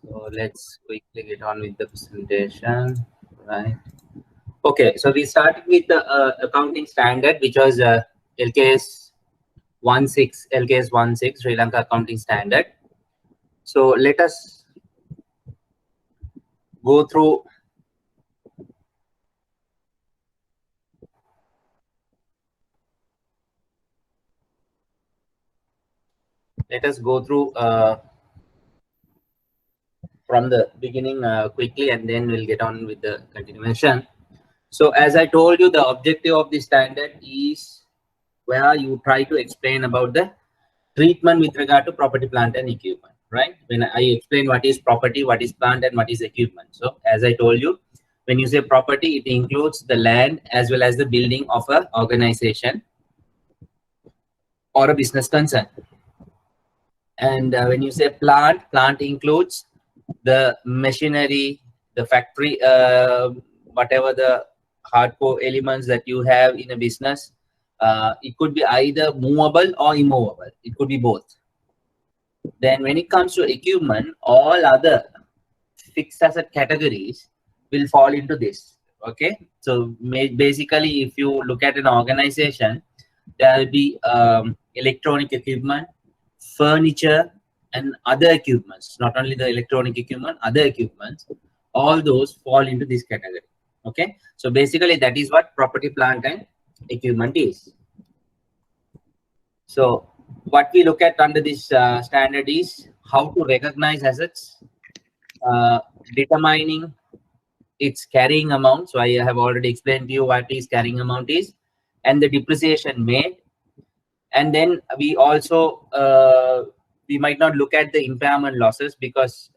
So let's quickly get on with the presentation, right? Okay, so we started with the accounting standard, which was LKS 16 Sri Lanka Accounting Standard. So let us go through from the beginning quickly, and then we'll get on with the continuation. So as I told you, the objective of the standard is where you try to explain about the treatment with regard to property, plant, and equipment, right? When I explain what is property, what is plant, and what is equipment. So as I told you, when you say property, it includes the land as well as the building of an organization or a business concern. And when you say plant, plant includes the machinery, the factory, whatever the hardcore elements that you have in a business. It could be either movable or immovable. It could be both. Then when it comes to equipment, all other fixed asset categories will fall into this. Okay, so basically, if you look at an organization, there will be electronic equipment, furniture, and other equipments. Not only the electronic equipment, other equipments, all those fall into this category. Okay, so basically that is what property, plant, and equipment is. So what we look at under this standard is how to recognize assets, determining its carrying amount. So I have already explained to you what is carrying amount is, and the depreciation made. And then we also we might not look at the impairment losses because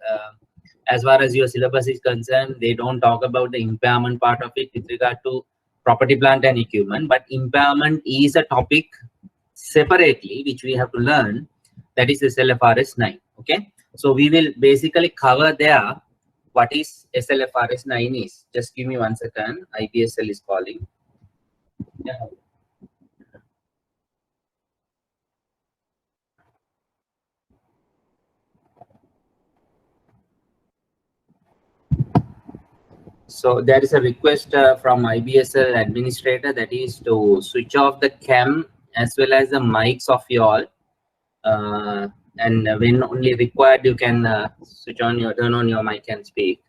as far as your syllabus is concerned, they don't talk about the impairment part of it with regard to property, plant, and equipment. But impairment is a topic separately which we have to learn. That is SLFRS 9. Okay, so we will basically cover there what is SLFRS 9 is. Just give me 1 second. IPSL is calling. Yeah. So there is a request from IBSL administrator, that is to switch off the cam as well as the mics of you all. And when only required, you can turn on your mic and speak.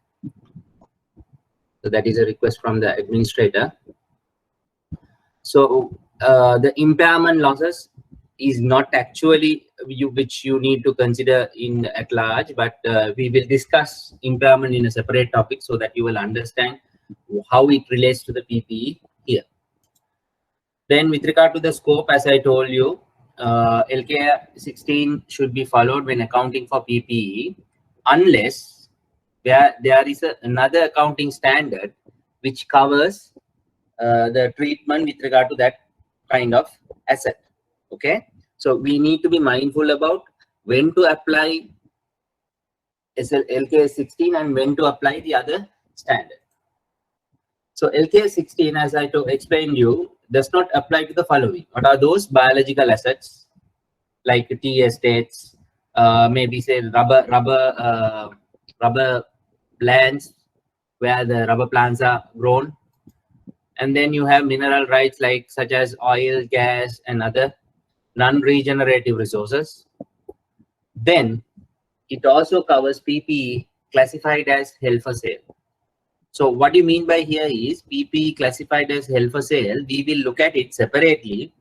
So that is a request from the administrator. So the impairment losses is not actually which you need to consider in at large, but we will discuss impairment in a separate topic so that you will understand how it relates to the PPE here. Then with regard to the scope, as I told you, LK 16 should be followed when accounting for PPE, unless there is another accounting standard which covers the treatment with regard to that kind of asset. Okay, so we need to be mindful about when to apply LK 16 and when to apply the other standard. So LK 16, as I explained you, does not apply to the following. What are those? Biological assets like tea estates, maybe say rubber lands where the rubber plants are grown, and then you have mineral rights like such as oil, gas, and other non-regenerative resources. Then it also covers PPE classified as held for sale. So what you mean by here is PPE classified as held for sale. We will look at it separately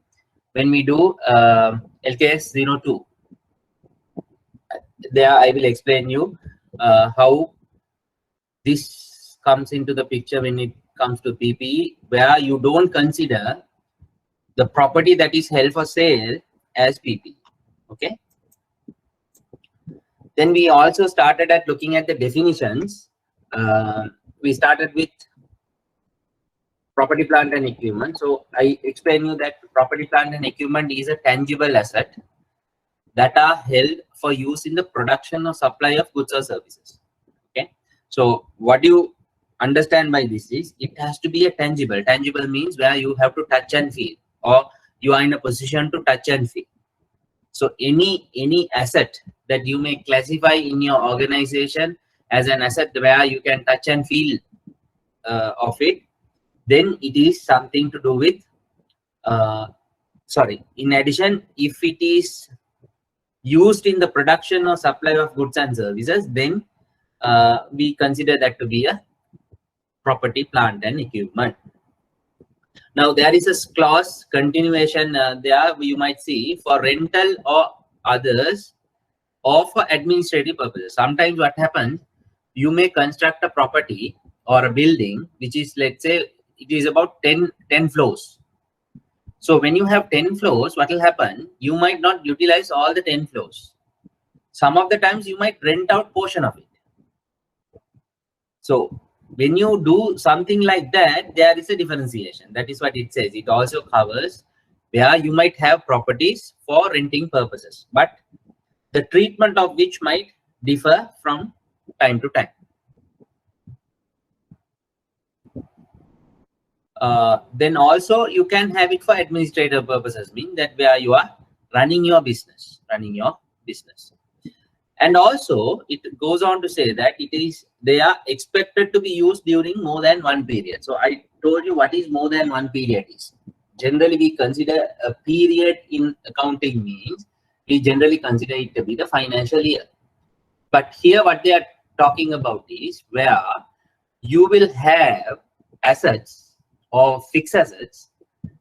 when we do LKS 02. There I will explain you how this comes into the picture when it comes to PPE, where you don't consider the property that is held for sale as PPE. Okay. Then we also started at looking at the definitions. We started with property, plant, and equipment. So I explained you that property, plant, and equipment is a tangible asset that are held for use in the production or supply of goods or services. Okay. So what you understand by this is it has to be a tangible. Tangible means where you have to touch and feel, or you are in a position to touch and feel. So any asset that you may classify in your organization as an asset where you can touch and feel of it, then it is something to do with sorry, in addition, if it is used in the production or supply of goods and services, then we consider that to be a property, plant and equipment. Now there is a clause continuation there you might see for rental or others or for administrative purposes. Sometimes what happens, you may construct a property or a building which is, let's say, it is about 10 floors. So when you have 10 floors, what will happen? You might not utilize all the 10 floors. Some of the times you might rent out portion of it. So when you do something like that, there is a differentiation. That is what it says. It also covers where you might have properties for renting purposes, but the treatment of which might differ from time to time. Then also you can have it for administrative purposes, mean that where you are running your business, And also it goes on to say that they are expected to be used during more than one period. So I told you what is more than one period is. Generally we consider a period in accounting means we generally consider it to be the financial year. But here what they are talking about is where you will have assets or fixed assets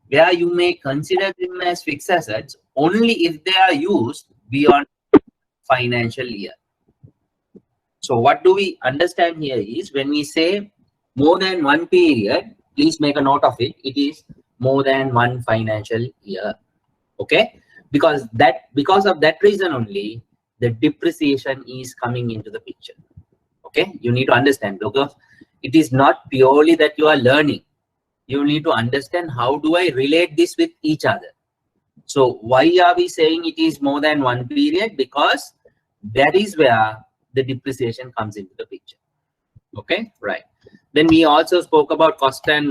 where you may consider them as fixed assets only if they are used beyond financial year. So what do we understand here is when we say more than one period, please make a note of it. It is more than one financial year. Okay, because of that reason only the depreciation is coming into the picture. Okay, you need to understand, because it is not purely that you are learning. You need to understand how do I relate this with each other. So why are we saying it is more than one period? Because that is where the depreciation comes into the picture. Okay, right. Then we also spoke about cost and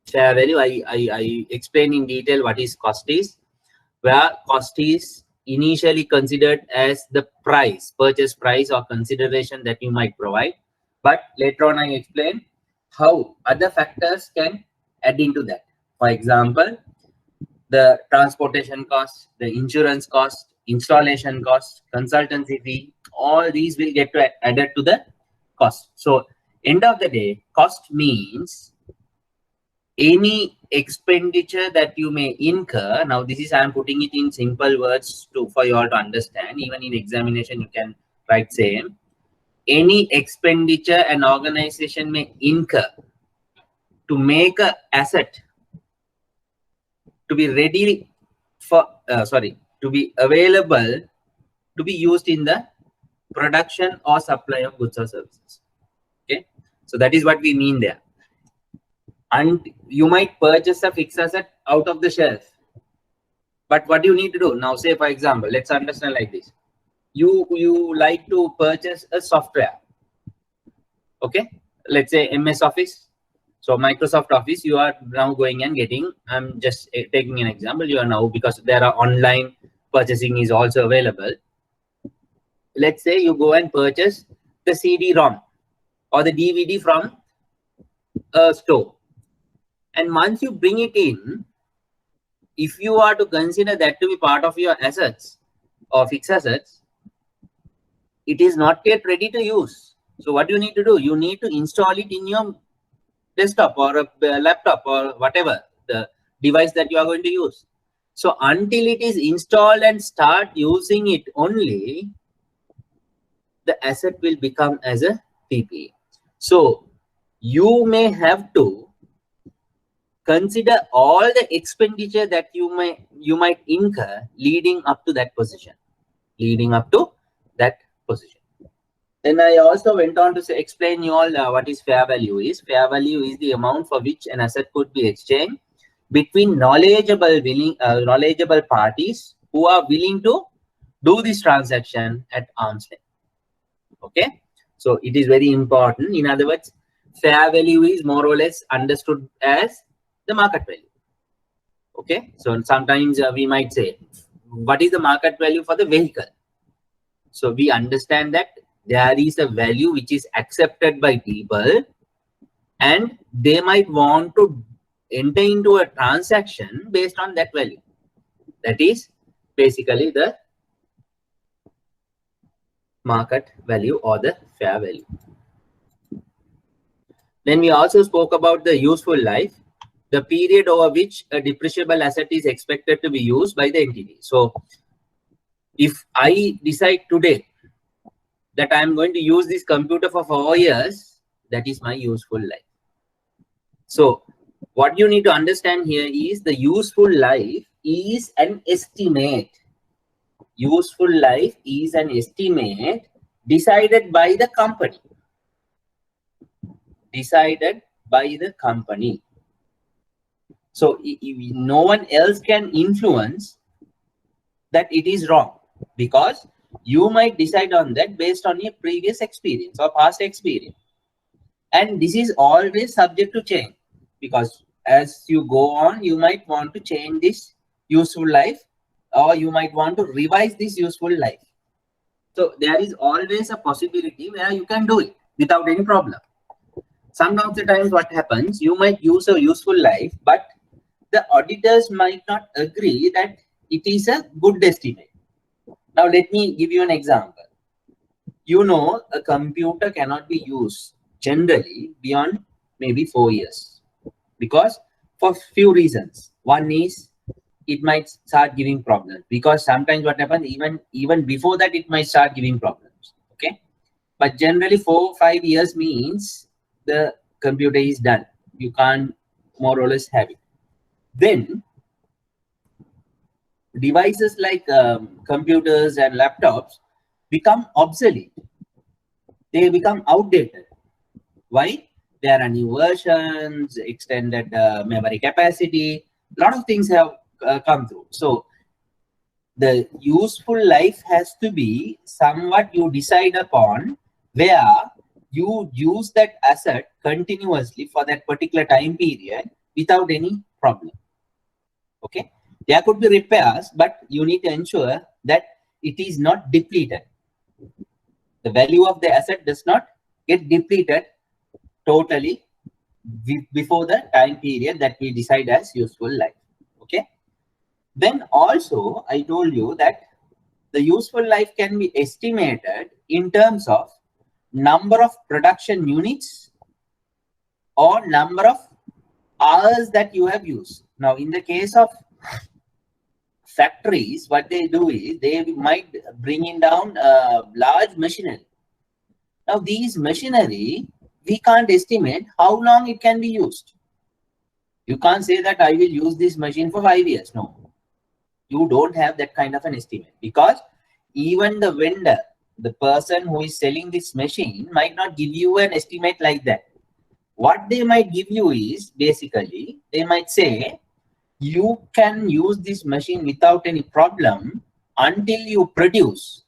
fair value. I explained in detail what is cost is, where cost is initially considered as the price, purchase price or consideration that you might provide. But later on I explained how other factors can add into that. For example, the transportation cost, the insurance cost, installation cost, consultancy fee, all these will get added to the cost. So end of the day, cost means any expenditure that you may incur. Now this is, I am putting it in simple words for you all to understand. Even in examination you can write same. Any expenditure an organization may incur to make an asset to be ready for to be available to be used in the production or supply of goods or services. Okay, so that is what we mean there. And you might purchase a fixed asset out of the shelf, but what do you need to do now? Say for example, let's understand like this. You like to purchase a software. Okay, let's say MS Office. So Microsoft Office, you are now going and getting, I'm just taking an example, you are now, because there are online purchasing is also available. Let's say you go and purchase the CD-ROM or the DVD from a store. And once you bring it in, if you are to consider that to be part of your assets or fixed assets, it is not yet ready to use. So what you need to do? You need to install it in your desktop or a laptop or whatever the device that you are going to use. So until it is installed and start using it only, the asset will become as a PPE. So you may have to consider all the expenditure that you might incur leading up to that position. Then I also went on to explain you all what is fair value is. Fair value is the amount for which an asset could be exchanged between knowledgeable parties who are willing to do this transaction at arm's length. Okay, so it is very important. In other words, fair value is more or less understood as the market value. Okay, so sometimes we might say what is the market value for the vehicle? So we understand that there is a value which is accepted by people, and they might want to enter into a transaction based on that value. That is basically the market value or the fair value. Then we also spoke about the useful life, the period over which a depreciable asset is expected to be used by the entity. So if I decide today that I am going to use this computer for 4 years, that is my useful life. So what you need to understand here is the useful life is an estimate. Useful life is an estimate decided by the company. Decided by the company. So no one else can influence that it is wrong, because you might decide on that based on your previous experience or past experience. And this is always subject to change, because as you go on, you might want to change this useful life, or you might want to revise this useful life. So there is always a possibility where you can do it without any problem. Some of the times what happens, you might use a useful life, but the auditors might not agree that it is a good estimate. Now let me give you an example. You know, a computer cannot be used generally beyond maybe 4 years, because for few reasons. One is it might start giving problems, because sometimes what happens, even before that it might start giving problems. Okay, but generally 4 or 5 years means the computer is done. You can't more or less have it. Then devices like computers and laptops become obsolete. They become outdated. Why? There are new versions, extended memory capacity, a lot of things have come through. So the useful life has to be somewhat you decide upon, where you use that asset continuously for that particular time period without any problem. Okay, there could be repairs, but you need to ensure that it is not depleted. The value of the asset does not get depleted totally before the time period that we decide as useful life. Okay, then also I told you that the useful life can be estimated in terms of number of production units or number of hours that you have used. Now in the case of factories, what they do is they might bring in down large machinery. Now these machinery, we can't estimate how long it can be used. You can't say that I will use this machine for 5 years. No, you don't have that kind of an estimate, because even the vendor, the person who is selling this machine, might not give you an estimate like that. What they might give you is basically, they might say, you can use this machine without any problem until you produce,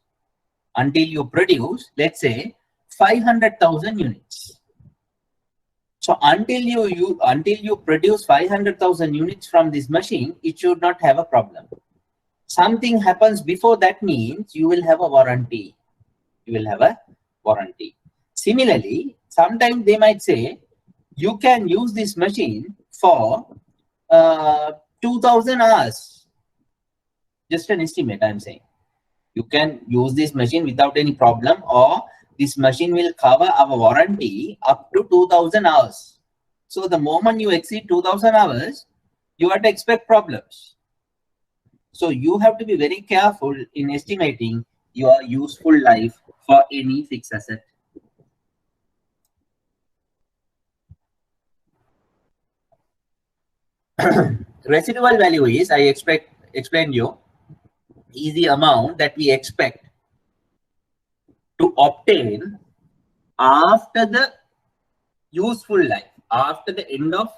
let's say 500,000 units. So until you produce 500,000 units from this machine, it should not have a problem. Something happens before that means you will have a warranty. You will have a warranty. Similarly, sometimes they might say you can use this machine for 2,000 hours. Just an estimate, I'm saying. You can use this machine without any problem, or this machine will cover our warranty up to 2,000 hours. So the moment you exceed 2,000 hours, you have to expect problems. So you have to be very careful in estimating your useful life for any fixed asset. Residual value is, I explained you, is the amount that we expect to obtain after the useful life, after the end of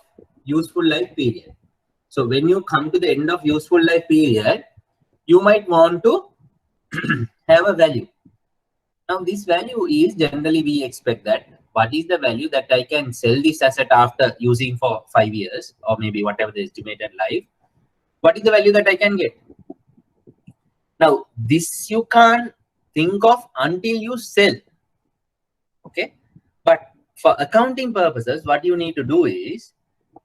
useful life period. So when you come to the end of useful life period, you might want to have a value. Now this value is, generally we expect that what is the value that I can sell this asset after using for 5 years, or maybe whatever the estimated life. What is the value that I can get? Now, this you can't think of until you sell. Okay. But for accounting purposes, what you need to do is,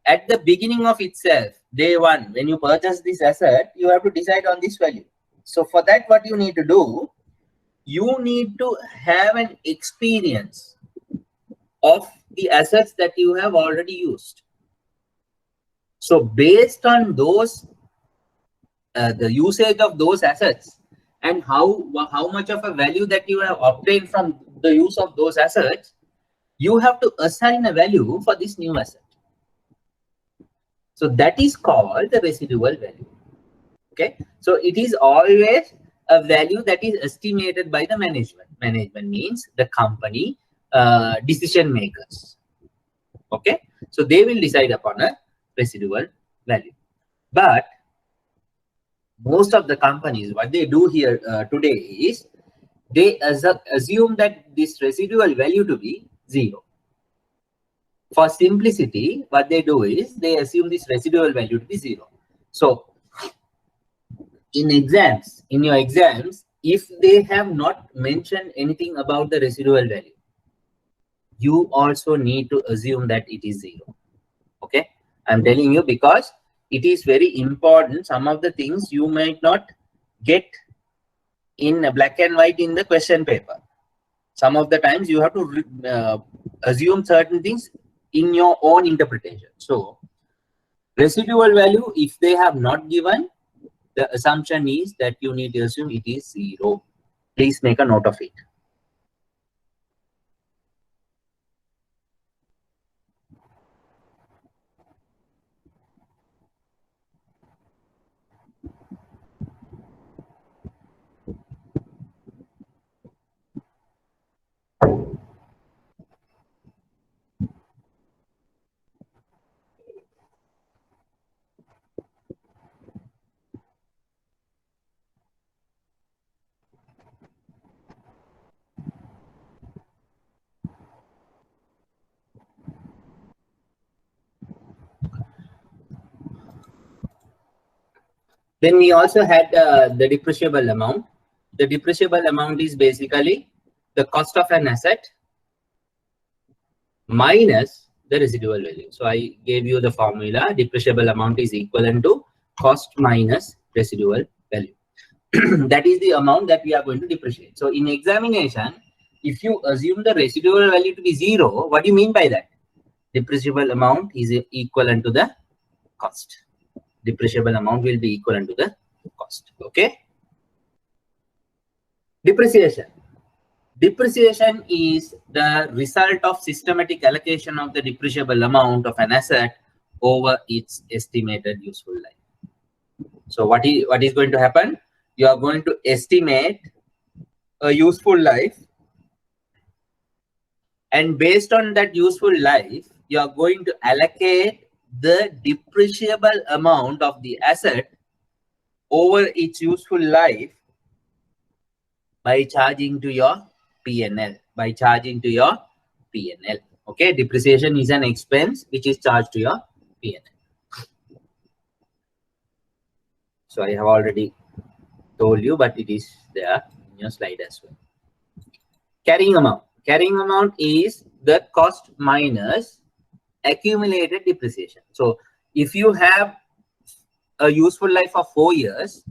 at the beginning of itself, day one, when you purchase this asset, you have to decide on this value. So for that, what you need to do, you need to have an experience of the assets that you have already used. So based on those, the usage of those assets and how much of a value that you have obtained from the use of those assets, you have to assign a value for this new asset. So that is called the residual value. Okay. So it is always a value that is estimated by the management. Management means the company decision makers. Okay. So they will decide upon a residual value. But most of the companies, what they do here today is they assume that this residual value to be 0. For simplicity, what they do is they assume this residual value to be 0. So in your exams, if they have not mentioned anything about the residual value, you also need to assume that it is 0. Okay. I'm telling you because it is very important. Some of the things you might not get in black and white in the question paper. Some of the times you have to assume certain things in your own interpretation. So residual value, if they have not given, the assumption is that you need to assume it is 0. Please make a note of it. Then we also had the depreciable amount. The depreciable amount is basically the cost of an asset minus the residual value. So I gave you the formula. Depreciable amount is equivalent to cost minus residual value. That is the amount that we are going to depreciate. So in examination, if you assume the residual value to be 0, what do you mean by that? Depreciable amount is equivalent to the cost. Depreciable amount will be equivalent to the cost. Okay. Depreciation. Depreciation is the result of systematic allocation of the depreciable amount of an asset over its estimated useful life. So what is going to happen? You are going to estimate a useful life, and based on that useful life, you are going to allocate the depreciable amount of the asset over its useful life by charging to your P&L. By charging to your P&L. Okay, depreciation is an expense which is charged to your P&L. So I have already told you, but it is there in your slide as well. Carrying amount. Carrying amount is the cost minus accumulated depreciation. So if you have a useful life of 4 years,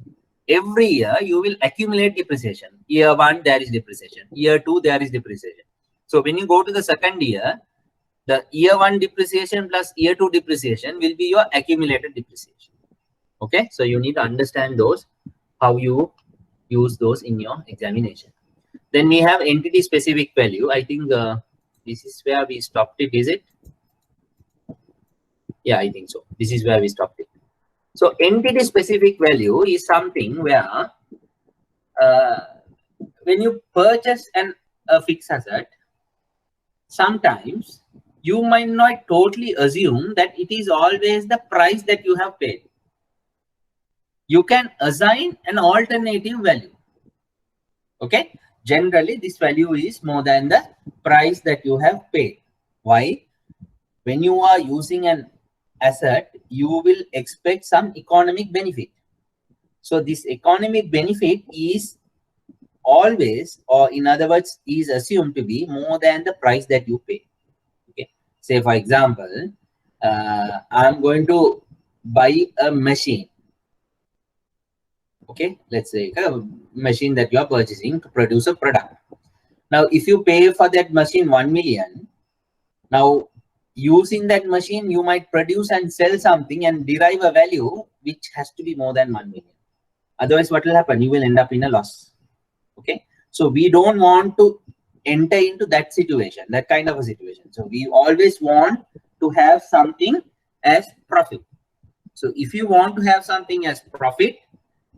every year you will accumulate depreciation. Year 1, there is depreciation. Year 2, there is depreciation. So when you go to the second year, the year 1 depreciation plus year 2 depreciation will be your accumulated depreciation. Okay, so you need to understand those, how you use those in your examination. Then we have entity specific value. I think this is where we stopped it, is it? Yeah, I think so. This is where we stopped it. So entity specific value is something where when you purchase a fixed asset, sometimes you might not totally assume that it is always the price that you have paid. You can assign an alternative value. Okay. Generally, this value is more than the price that you have paid. Why? When you are using an asset, you will expect some economic benefit. So this economic benefit is always, or in other words, is assumed to be more than the price that you pay. Okay. Say for example, I'm going to buy a machine. Okay, let's say a machine that you are purchasing to produce a product. Now, if you pay for that machine 1 million, now using that machine, you might produce and sell something and derive a value which has to be more than 1 million. Otherwise, what will happen? You will end up in a loss. Okay, so we don't want to enter into that situation, that kind of a situation. So we always want to have something as profit. So if you want to have something as profit,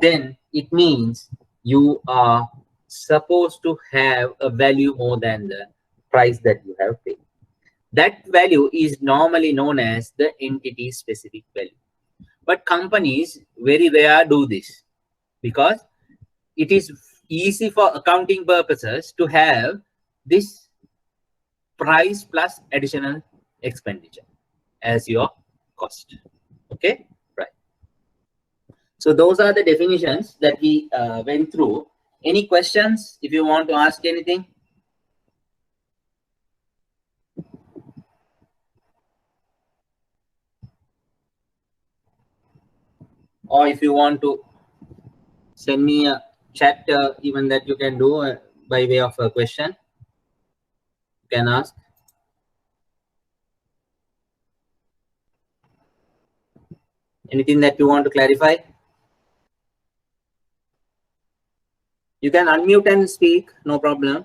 then it means you are supposed to have a value more than the price that you have paid. That value is normally known as the entity specific value. But companies very rare do this because it is easy for accounting purposes to have this price plus additional expenditure as your cost. Okay, right. So those are the definitions that we went through. Any questions if you want to ask anything? Or if you want to send me a chat, even that you can do by way of a question, you can ask. Anything that you want to clarify? You can unmute and speak, no problem.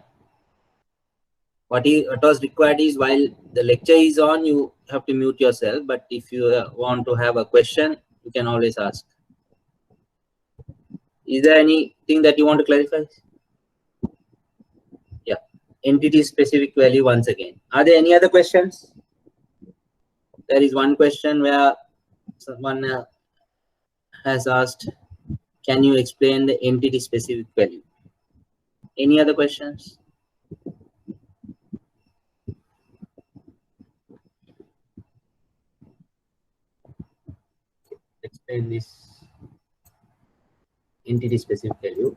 What was required is while the lecture is on, you have to mute yourself. But if you want to have a question, you can always ask. Is there anything that you want to clarify? Yeah, entity specific value once again. Are there any other questions? There is one question where someone has asked, can you explain the entity specific value? Any other questions? Explain this entity specific value.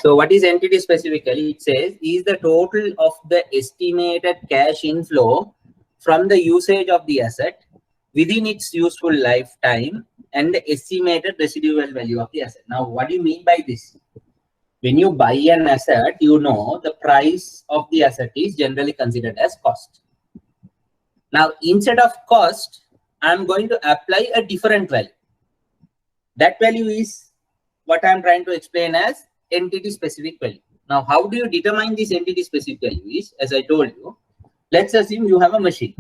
So what is entity specific value? It says is the total of the estimated cash inflow from the usage of the asset within its useful lifetime and the estimated residual value of the asset. Now, what do you mean by this? When you buy an asset, you know the price of the asset is generally considered as cost. Now, instead of cost, I'm going to apply a different value. That value is what I'm trying to explain as entity specific value. Now, how do you determine this entity specific value is, as I told you, let's assume you have a machine.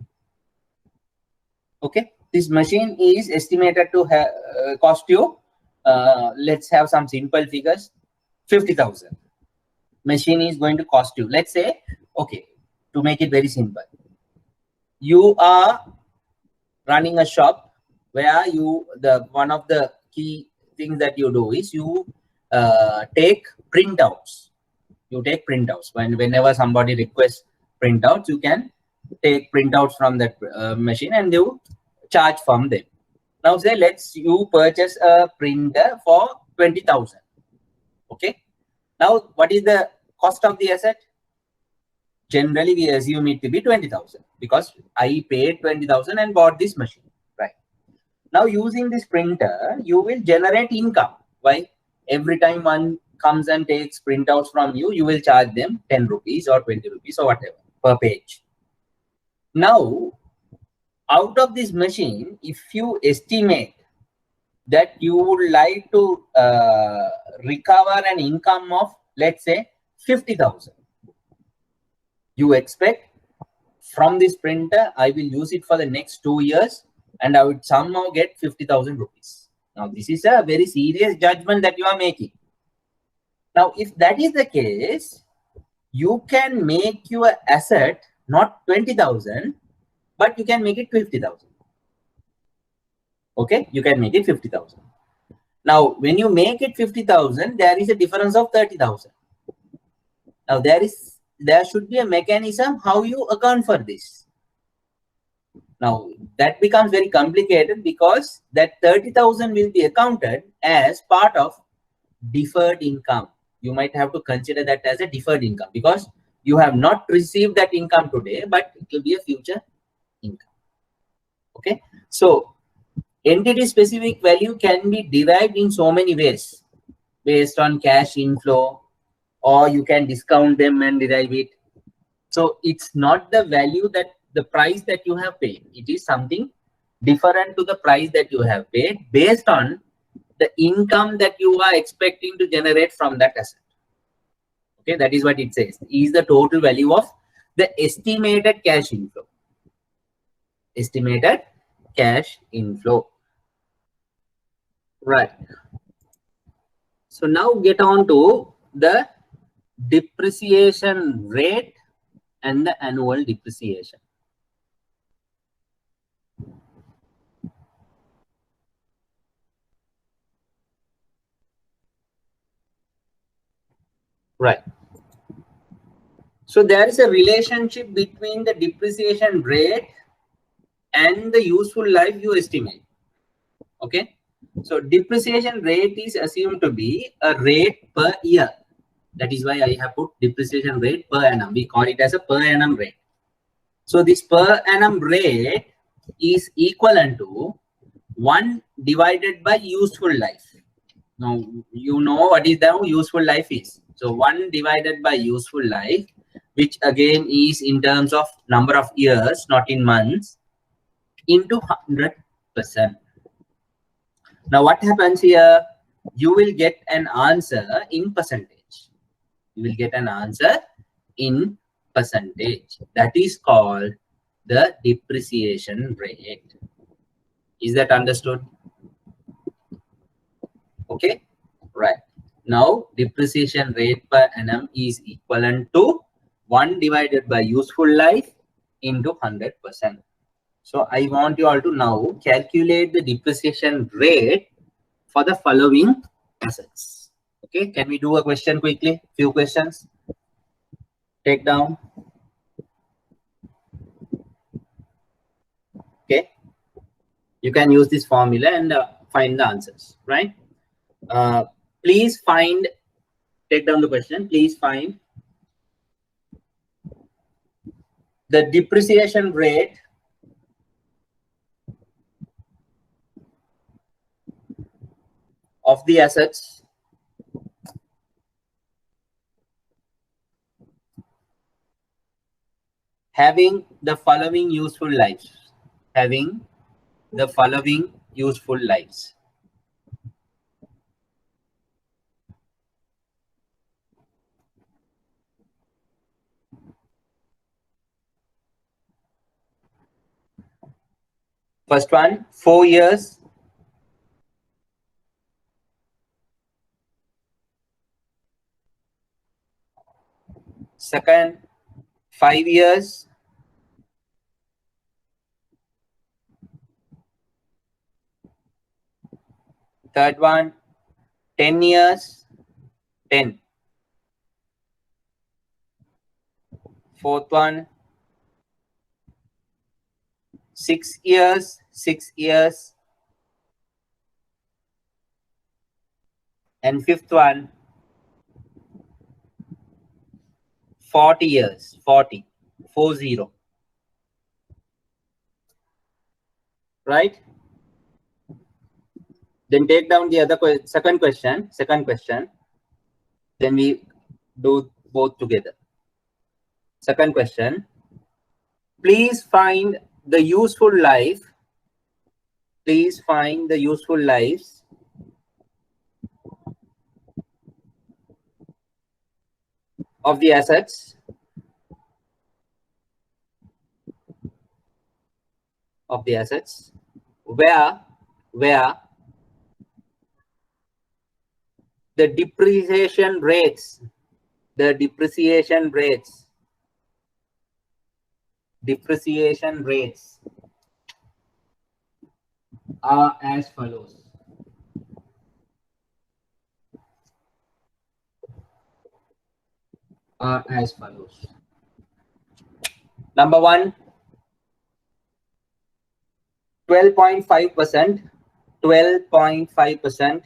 Okay, this machine is estimated to cost you, let's have some simple figures, 50,000. Machine is going to cost you, let's say, okay, to make it very simple, you are running a shop where one of the key things that you do is you take printouts. You take printouts. Whenever somebody requests printouts, you can take printouts from that machine and you charge from them. Now say you purchase a printer for 20,000. Okay. Now what is the cost of the asset? Generally, we assume it to be 20,000 because I paid 20,000 and bought this machine. Right. Now using this printer, you will generate income. Why? Every time one comes and takes printouts from you, you will charge them 10 rupees or 20 rupees or whatever per page. Now, out of this machine, if you estimate that you would like to recover an income of, let's say, 50,000, you expect from this printer, I will use it for the next 2 years and I would somehow get 50,000 rupees. Now, this is a very serious judgment that you are making. Now, if that is the case, you can make your asset not 20,000, but you can make it 50,000. Okay, you can make it 50,000. Now, when you make it 50,000, there is a difference of 30,000. Now, there should be a mechanism how you account for this. Now that becomes very complicated because that 30,000 will be accounted as part of deferred income. You might have to consider that as a deferred income because you have not received that income today, but it will be a future income. Okay, so entity specific value can be derived in so many ways based on cash inflow, or you can discount them and derive it. So it's not the value that the price that you have paid. It is something different to the price that you have paid based on the income that you are expecting to generate from that asset. Okay, that is what it says. Is the total value of the estimated cash inflow. Estimated cash inflow. Right. So now get on to the depreciation rate and the annual depreciation. Right. So there is a relationship between the depreciation rate and the useful life you estimate. Okay. So depreciation rate is assumed to be a rate per year. That is why I have put depreciation rate per annum. We call it as a per annum rate. So this per annum rate is equivalent to 1 divided by useful life. Now, you know what is the useful life is. So 1 divided by useful life, which again is in terms of number of years, not in months, into 100%. Now, what happens here? You will get an answer in percentage. You will get an answer in percentage. That is called the depreciation rate. Is that understood? Okay, right. Now, depreciation rate per annum is equivalent to 1 divided by useful life into 100%. So, I want you all to now calculate the depreciation rate for the following assets. Okay, can we do a question quickly? Few questions. Take down. Okay, you can use this formula and find the answers, right? Please find, take down the question, please find the depreciation rate of the assets having the following useful lives. Having the following useful lives. First one, 4 years. Second, 5 years. Third one, 10 years. 10. Fourth one, 6 years. 6 years. And fifth one, 40 years. 40. 40. Right? Then take down the other second question. Then we do both together. Second question. Please find the useful life. Please find the useful lives of the assets where the depreciation rates are as follows. Number one, 12.5%, 12.5%,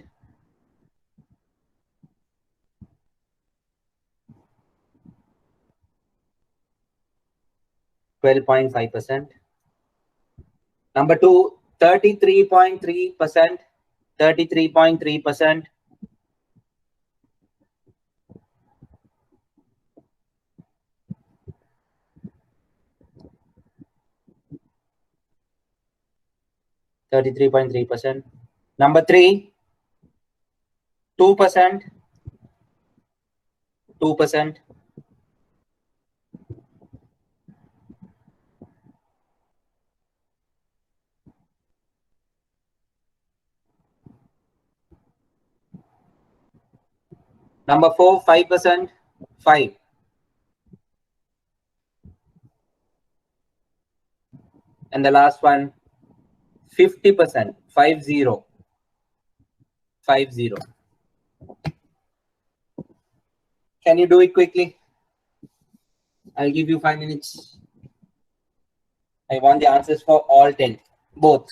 12.5%. Number two, 33.3%, 33.3%. Number three, 2%, 2%. Number four, 5%, 5. And the last one, 50%, 50, 50. Can you do it quickly? I'll give you 5 minutes. I want the answers for all 10, both.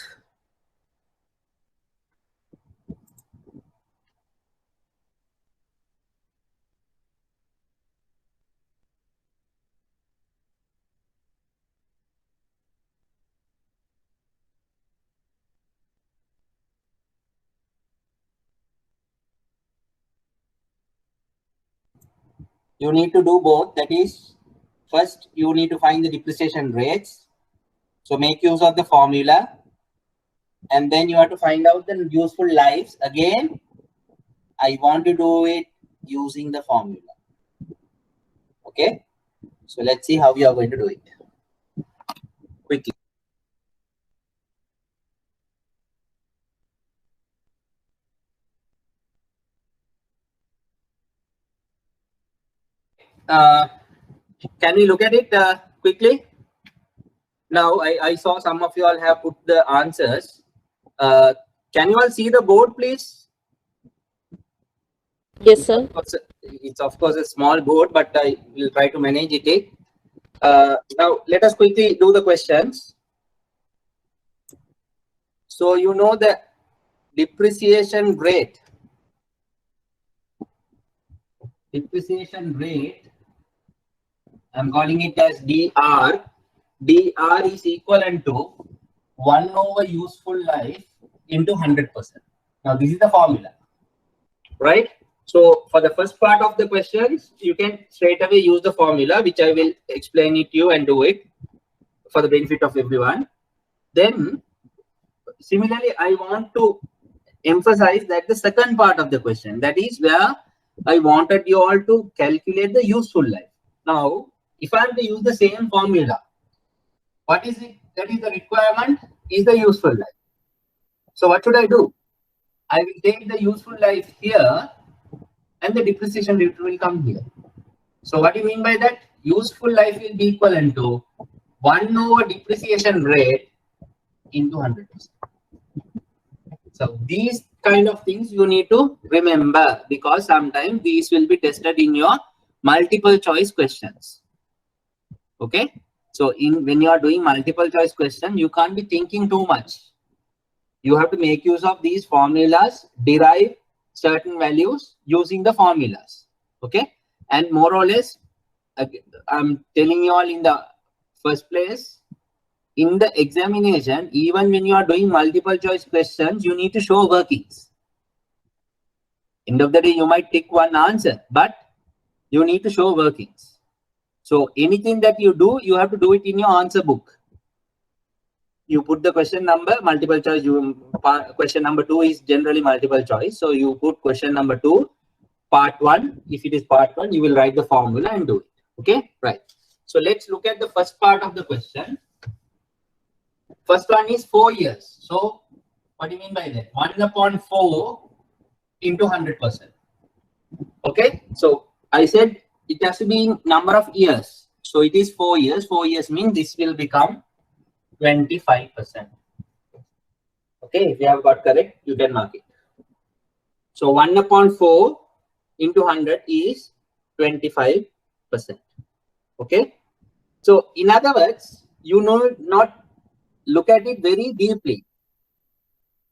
You need to do both. That is, first you need to find the depreciation rates. So make use of the formula. And then you have to find out the useful lives. Again, I want to do it using the formula. Okay. So let's see how we are going to do it. Quickly. Can we look at it quickly? Now, I saw some of you all have put the answers. Can you all see the board, please? Yes, sir. It's of course a small board, but I will try to manage it. Now, let us quickly do the questions. So, you know the depreciation rate. Depreciation rate, I'm calling it as DR. DR is equivalent to 1 over useful life into 100%. Now, this is the formula, right? So, for the first part of the questions, you can straight away use the formula, which I will explain it to you and do it for the benefit of everyone. Then, similarly, I want to emphasize that the second part of the question, that is where I wanted you all to calculate the useful life. Now, if I am to use the same formula, what is it? That is the requirement is the useful life. So what should I do? I will take the useful life here and the depreciation rate will come here. So what do you mean by that? Useful life will be equivalent to 1 over depreciation rate into 100%. So these kind of things you need to remember, because sometimes these will be tested in your multiple choice questions. Okay. So when you are doing multiple choice question, you can't be thinking too much. You have to make use of these formulas, derive certain values using the formulas. Okay. And more or less, I'm telling you all in the first place, in the examination, even when you are doing multiple choice questions, you need to show workings. End of the day, you might tick one answer, but you need to show workings. So anything that you do, you have to do it in your answer book. You put the question number, multiple choice. Question number 2 is generally multiple choice. So you put question number 2, part 1. If it is part 1, you will write the formula and do it. Okay, right. So let's look at the first part of the question. First one is 4 years. So what do you mean by that? 1 upon 4 into 100%. Okay, so I said it has to be in number of years. So it is 4 years. 4 years means this will become 25%. Okay, if you have got correct, you can mark it. So 1 upon 4 into 100 is 25%. Okay, so in other words, you know not look at it very deeply.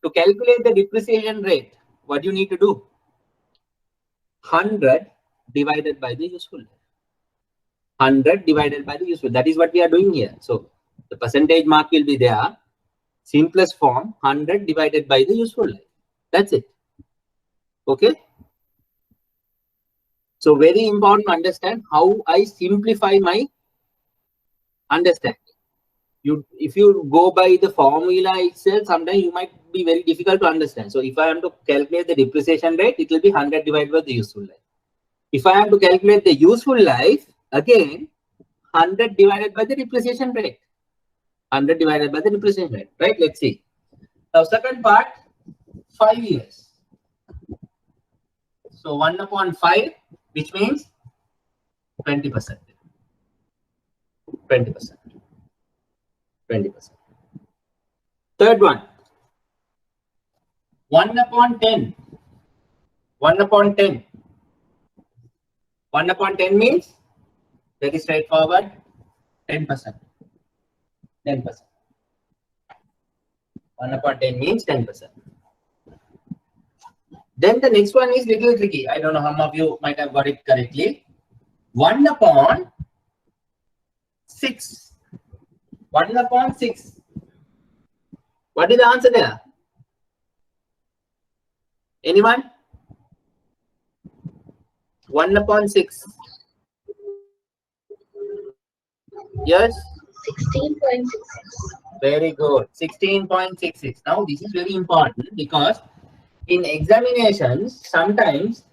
To calculate the depreciation rate, what you need to do? 100 divided by the useful life. 100 divided by the useful. That is what we are doing here. So the percentage mark will be there. Simplest form, 100 divided by the useful life. That's it. Okay. So very important to understand how I simplify my understanding. If you go by the formula itself, sometimes you might be very difficult to understand. So if I am to calculate the depreciation rate, it will be 100 divided by the useful life. If I am to calculate the useful life, again 100 divided by the depreciation rate. 100 divided by the depreciation rate, right? Let's see. Now second part, 5 years. So 1 upon 5, which means 20%. 20%. 20%. Third one, 1 upon 10. 1 upon 10. 1 upon 10 means very straightforward, 10%. 10%. 1 upon 10 means 10%. Then the next one is little tricky. I don't know how many of you might have got it correctly. 1 upon 6. 1 upon 6. What is the answer there? Anyone? 1 upon 6. Yes? 16.66. Very good. 16.66. Now this is very important because in examinations, sometimes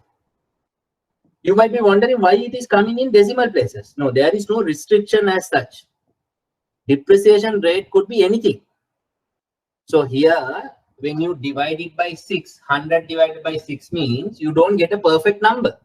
you might be wondering why it is coming in decimal places. No, there is no restriction as such. Depreciation rate could be anything. So here, when you divide it by 6, 100 divided by 6 means you don't get a perfect number.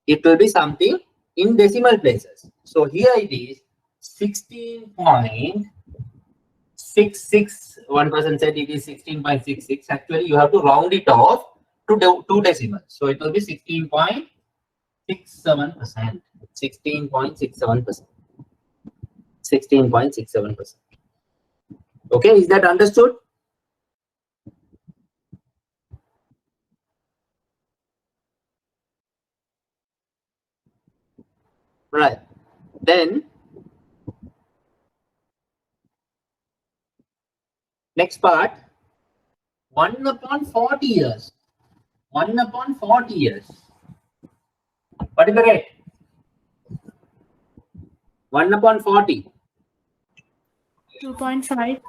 It will be something in decimal places. So here it is 16.66. One person said it is 16.66. Actually, you have to round it off to 2 decimals. So it will be 16.67%. 16.67%. 16.67%. Okay, is that understood? Right. Then next part, 1 upon 40 years. 1 upon 40 years. What is the rate? 1 upon 40. 2.5.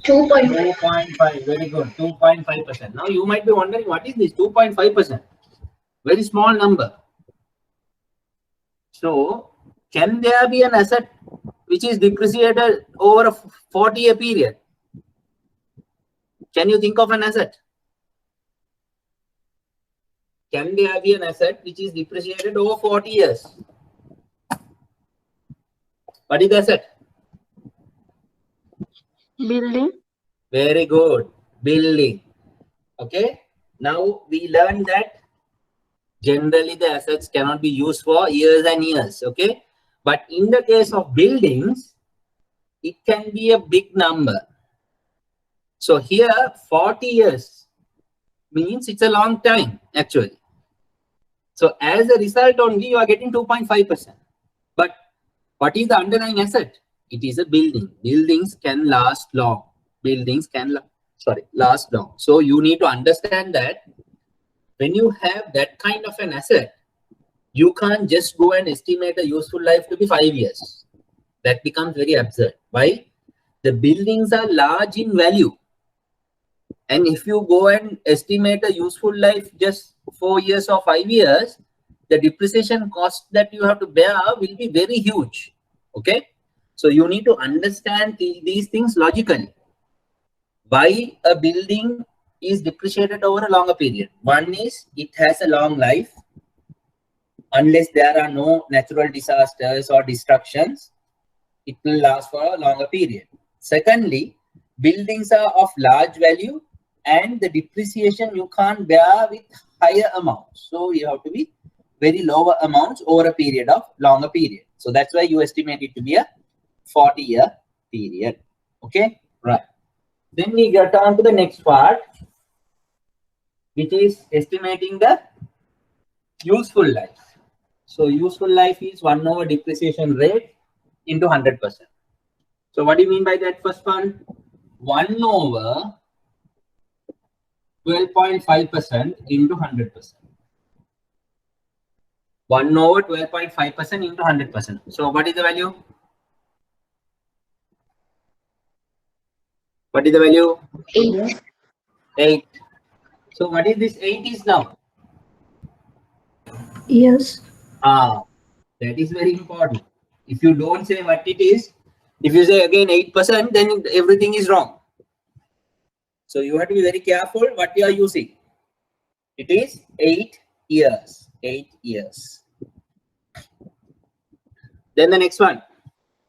2.5. Very good. 2.5%. Now you might be wondering, what is this 2.5%? Very small number. So can there be an asset which is depreciated over a 40-year period? Can you think of an asset? Can there be an asset which is depreciated over 40 years? What is the asset? Building. Very good. Building. Okay. Now we learned that generally the assets cannot be used for years and years. Okay. But in the case of buildings, it can be a big number. So here 40 years means it's a long time actually. So as a result only you are getting 2.5%. But what is the underlying asset? It is a building. Buildings can last long. Buildings can last long. So you need to understand that when you have that kind of an asset, you can't just go and estimate a useful life to be 5 years. That becomes very absurd. Why? The buildings are large in value. And if you go and estimate a useful life just 4 years or 5 years, the depreciation cost that you have to bear will be very huge. Okay. So you need to understand these things logically. Why a building is depreciated over a longer period? One is it has a long life. Unless there are no natural disasters or destructions, it will last for a longer period. Secondly, buildings are of large value and the depreciation you can't bear with higher amounts. So you have to be very lower amounts over a period of longer period. So that's why you estimate it to be a 40-year period. Okay, right. Then we get on to the next part, which is estimating the useful life. So useful life is 1 over depreciation rate into 100%. So what do you mean by that first one? 1 over 12.5% into 100%. 1 over 12.5% into 100%. So what is the value? What is the value? 8. 8. So what is this 8 is now? Yes. That is very important. If you don't say what it is, if you say again 8%, then everything is wrong. So you have to be very careful what you are using. It is 8 years. 8 years. Then the next one,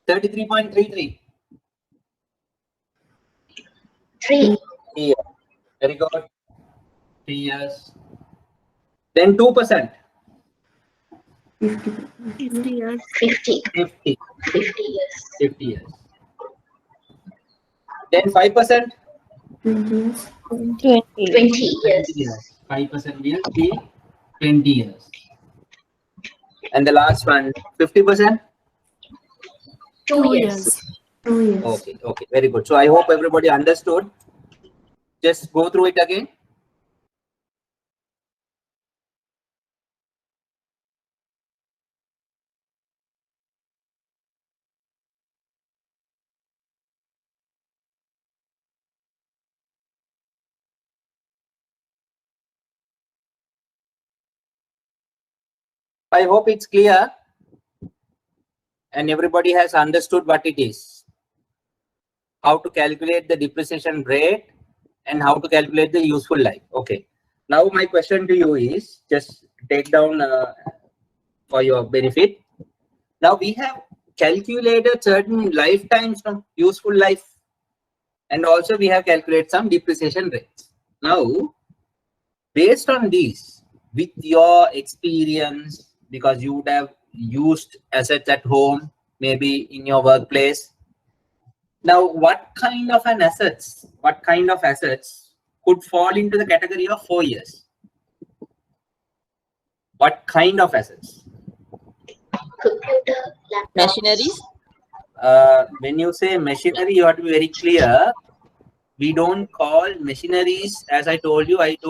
33.33. 3. Yeah. Very good. 3 years. Then 2%. 50 years. 50. 50. 50 years. 50 years. Then 5%. 20 years. 20. 20 years. 5% will be 20 years. And the last one, 50%. 2 years. 2 years. Okay, okay, very good. So I hope everybody understood. Just go through it again. I hope it's clear and everybody has understood what it is. How to calculate the depreciation rate and how to calculate the useful life. Okay. Now my question to you is, just take down for your benefit. Now we have calculated certain lifetimes from useful life, and also we have calculated some depreciation rates. Now, based on these, with your experience, because you would have used assets at home, maybe in your workplace. Now, what kind of assets could fall into the category of 4 years? What kind of assets? Computer, laptop. Machineries? When you say machinery, you have to be very clear. We don't call machineries, as I told you at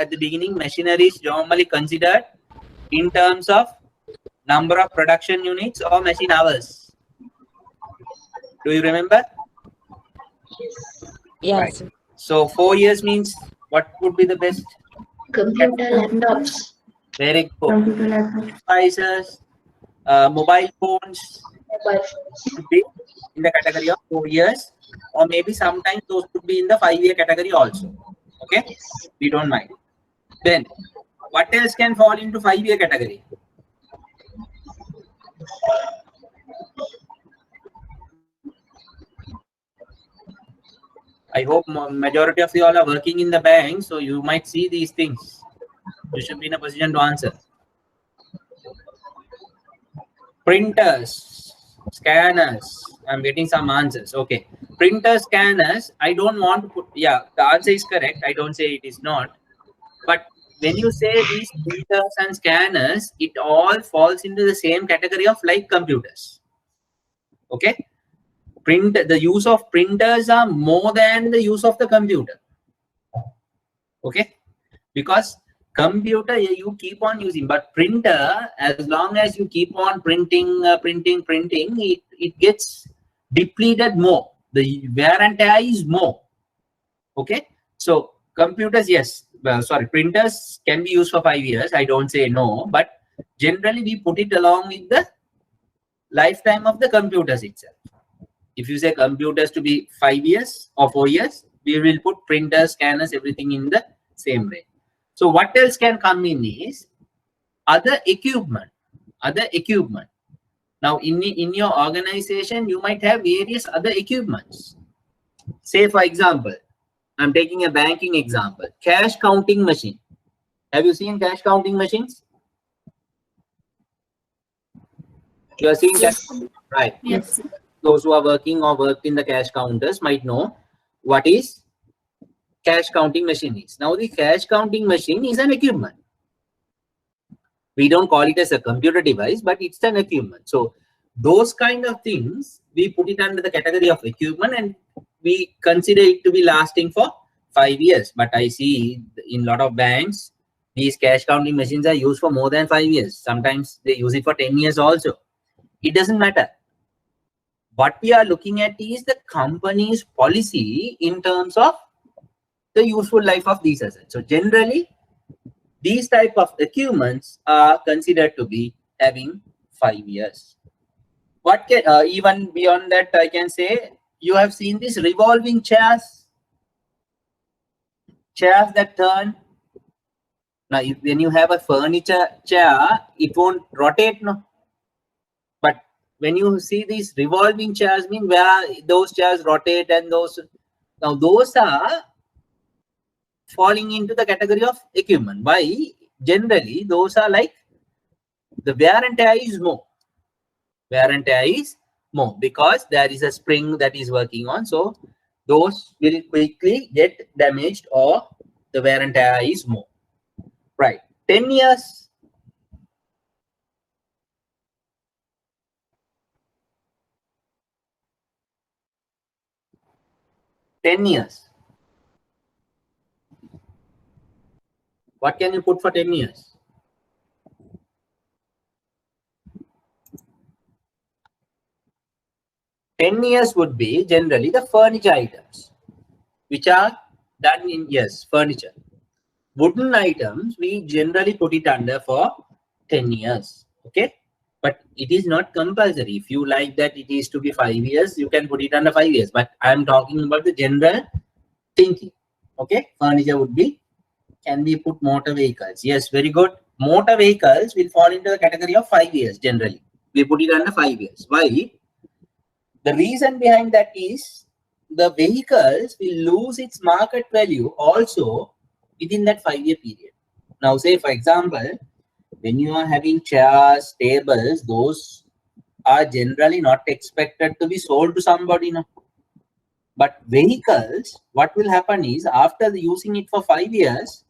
the beginning, machineries normally considered in terms of number of production units or machine hours. Do you remember? Yes. Right. So 4 years means what would be the best? Computer, laptops. Very good. Computer, laptops. Devices, mobile phones Mobile phones. could be in the category of 4 years, or maybe sometimes those could be in the 5-year category also. Okay, Yes. we don't mind. Then what else can fall into 5-year category? I hope majority of you all are working in the bank, so you might see these things. You should be in a position to answer. Printers, scanners. I'm getting some answers. Okay. Printers, scanners. I don't want to put, yeah, the answer is correct. I don't say it is not. But when you say these printers and scanners, it all falls into the same category of like computers. Okay. The use of printers are more than the use of the computer. Okay. Because computer you keep on using, but printer, as long as you keep on printing, it gets depleted more. The wear and tear is more. Okay. So computers, yes. Well, sorry, printers can be used for 5 years. I don't say no, but generally we put it along with the lifetime of the computers itself. If you say computers to be 5 years or 4 years, we will put printers, scanners, everything in the same way. So what else can come in is other equipment. Now in your organization, you might have various other equipments. Say for example, I'm taking a banking example, cash counting machine. Have you seen cash counting machines? You are seeing Yes. cash, right? Yes. those who are working or worked in the cash counters might know what is cash counting machine is. Now the cash counting machine is an equipment. We don't call it as a computer device, but it's an equipment. So those kind of things, we put it under the category of equipment and we consider it to be lasting for 5 years. But I see in a lot of banks, these cash counting machines are used for more than 5 years. Sometimes they use it for 10 years also. It doesn't matter. What we are looking at is the company's policy in terms of the useful life of these assets. So generally, these type of equipments are considered to be having 5 years. What can, even beyond that, I can say, you have seen these revolving chairs that turn. Now, when you have a furniture chair, it won't rotate, no. But when you see these revolving chairs, mean where those chairs rotate and those, now those are falling into the category of equipment. Why? Generally, those are like the wear and tear is more. Wear and tear is more because there is a spring that is working on. So those will quickly get damaged or the wear and tear is more. Right. 10 years. What can you put for 10 years? $10 years would be generally the furniture items, which are done in, yes, furniture. Wooden items, we generally put it under for 10 years. Okay. But it is not compulsory. If you like that it is to be 5 years, you can put it under 5 years. But I'm talking about the general thinking. Okay. Furniture would be, can we put motor vehicles? Yes, very good. Motor vehicles will fall into the category of 5 years generally. We put it under 5 years. Why? The reason behind that is the vehicles will lose its market value also within that 5-year period. Now, say for example, when you are having chairs, tables, those are generally not expected to be sold to somebody. No? But vehicles, what will happen is after using it for 5 years,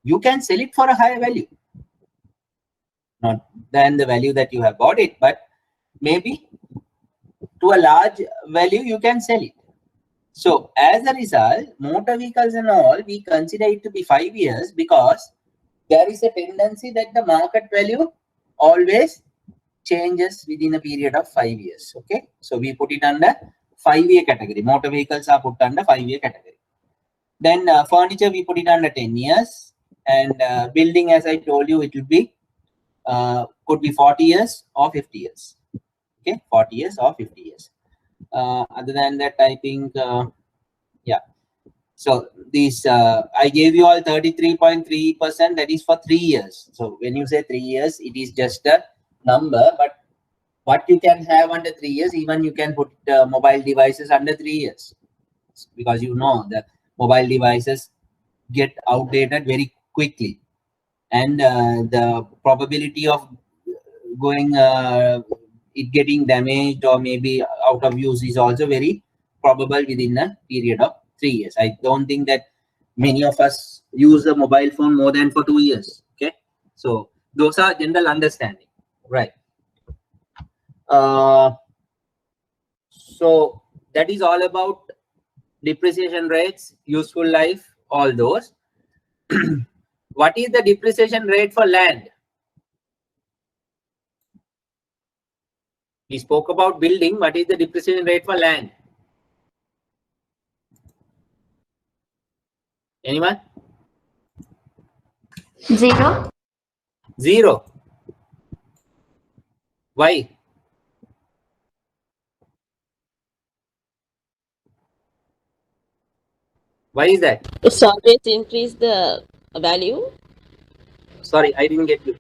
you can sell it for a higher value. Not than the value that you have bought it, but maybe to a large value you can sell it. So as a result, motor vehicles and all, we consider it to be 5 years because there is a tendency that the market value always changes within a period of 5 years. Okay. So we put it under 5-year category. Motor vehicles are put under 5-year category. Then furniture, we put it under 10 years. And building, as I told you, it will be, could be 40 years or 50 years. Okay. 40 years or 50 years. Other than that, I think, yeah. So these, I gave you all 33.3%, that is for 3 years. So when you say 3 years, it is just a number, but what you can have under 3 years, even you can put mobile devices under 3 years. Because you know the mobile devices get outdated very quickly. And the probability of going, it getting damaged or maybe out of use is also very probable within a period of 3 years. I don't think that many of us use a mobile phone more than for 2 years. Okay. So those are general understanding. Right. So that is all about depreciation rates, useful life, all those. What is the depreciation rate for land? We spoke about building. What is the depreciation rate for land? Anyone? 0. 0. Why? Why is that? It's always increase the value. Sorry, I didn't get you.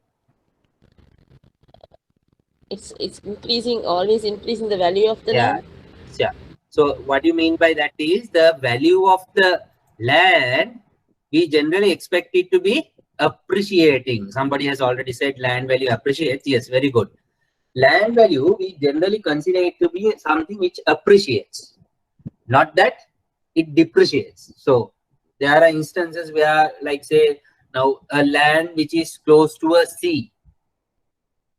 It's increasing, always increasing the value of the land. Yeah. So what you mean by that is the value of the land, we generally expect it to be appreciating. Somebody has already said land value appreciates. Yes, very good. Land value, we generally consider it to be something which appreciates, not that it depreciates. So there are instances where, like say, now a land which is close to a sea,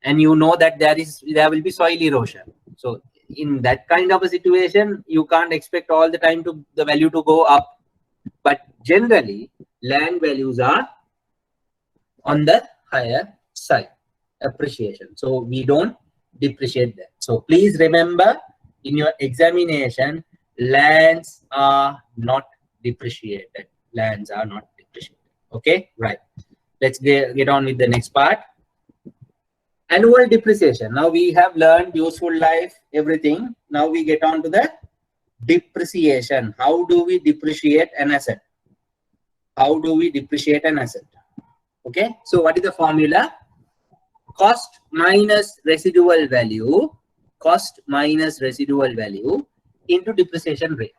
and you know that there will be soil erosion. So in that kind of a situation, you can't expect all the time to the value to go up. But generally, land values are on the higher side, appreciation. So we don't depreciate that. So please remember, in your examination, lands are not depreciated. Lands are not depreciated. Okay, right. Let's get on with the next part. Annual depreciation. Now we have learned useful life, everything. Now we get on to the depreciation. How do we depreciate an asset? How do we depreciate an asset? Okay, so what is the formula? Cost minus residual value, cost minus residual value into depreciation rate.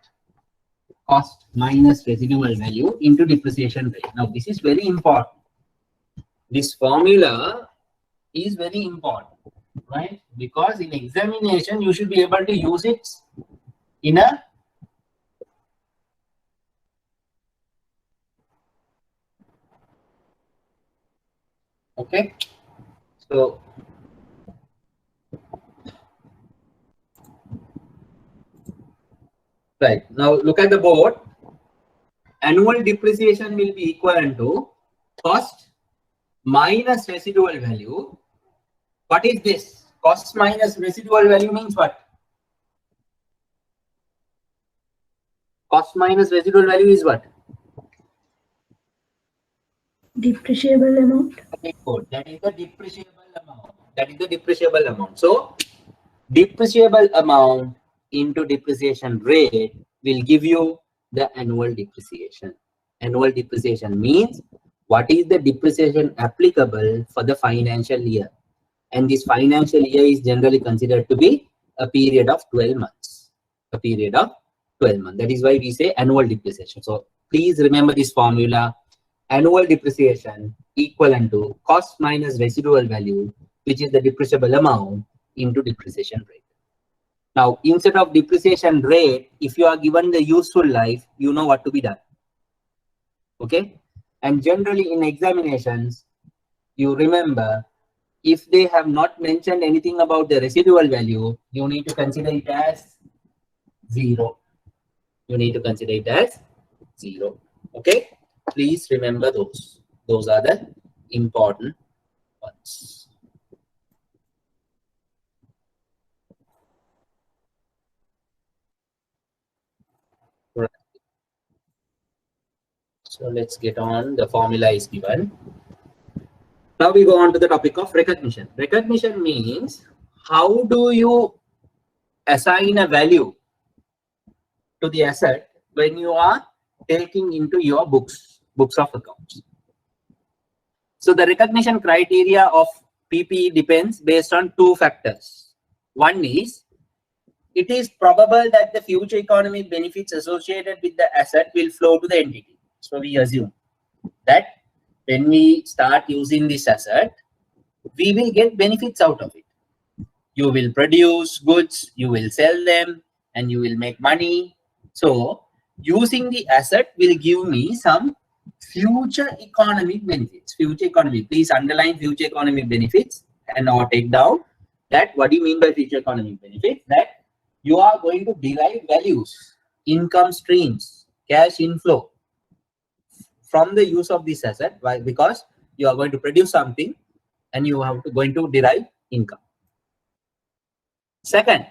Cost minus residual value into depreciation rate. Now this is very important. This formula is very important, right? Because in examination, you should be able to use it in a okay. So right now, look at the board. Annual depreciation will be equivalent to cost minus residual value. What is this? Cost minus residual value means what? Cost minus residual value is what? Depreciable amount. That is the depreciable amount. That is the depreciable amount. So depreciable amount into depreciation rate will give you the annual depreciation. Annual depreciation means what is the depreciation applicable for the financial year. And this financial year is generally considered to be a period of 12 months. A period of 12 months. That is why we say annual depreciation. So please remember this formula. Annual depreciation equivalent to cost minus residual value, which is the depreciable amount, into depreciation rate. Now, instead of depreciation rate, if you are given the useful life, you know what to be done. Okay? And generally in examinations, you remember, if they have not mentioned anything about the residual value, you need to consider it as 0. You need to consider it as 0. Okay? Please remember those. Those are the important ones. Right. So let's get on. The formula is given. Now we go on to the topic of recognition. Recognition means how do you assign a value to the asset when you are taking into your books of accounts. So the recognition criteria of PPE depends based on 2 factors. One is, it is probable that the future economic benefits associated with the asset will flow to the entity. So we assume that when we start using this asset, we will get benefits out of it. You will produce goods, you will sell them, and you will make money. So using the asset will give me some future economic benefits. Future economic, please underline future economic benefits and or take down that. What do you mean by future economic benefits? That you are going to derive values, income streams, cash inflow from the use of this asset. Why? Because you are going to produce something and you are going to derive income. Second,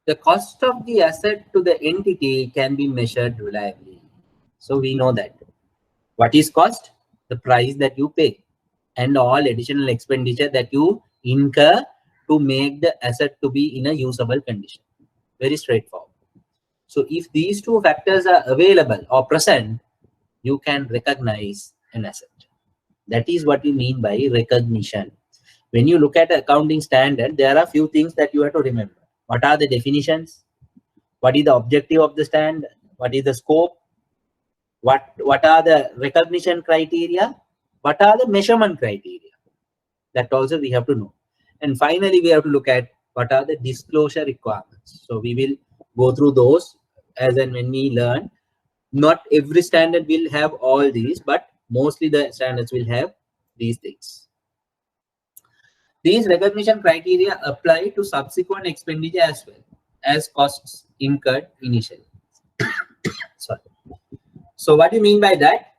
the cost of the asset to the entity can be measured reliably. So we know that. What is cost? The price that you pay and all additional expenditure that you incur to make the asset to be in a usable condition. Very straightforward. So if these 2 factors are available or present, you can recognize an asset. That is what we mean by recognition. When you look at accounting standard, there are a few things that you have to remember. What are the definitions? What is the objective of the standard? What is the scope? What are the recognition criteria? What are the measurement criteria? That also we have to know. And finally, we have to look at what are the disclosure requirements. So we will go through those as and when we learn. Not every standard will have all these, but mostly the standards will have these things. These recognition criteria apply to subsequent expenditure as well as costs incurred initially. Sorry. So what do you mean by that?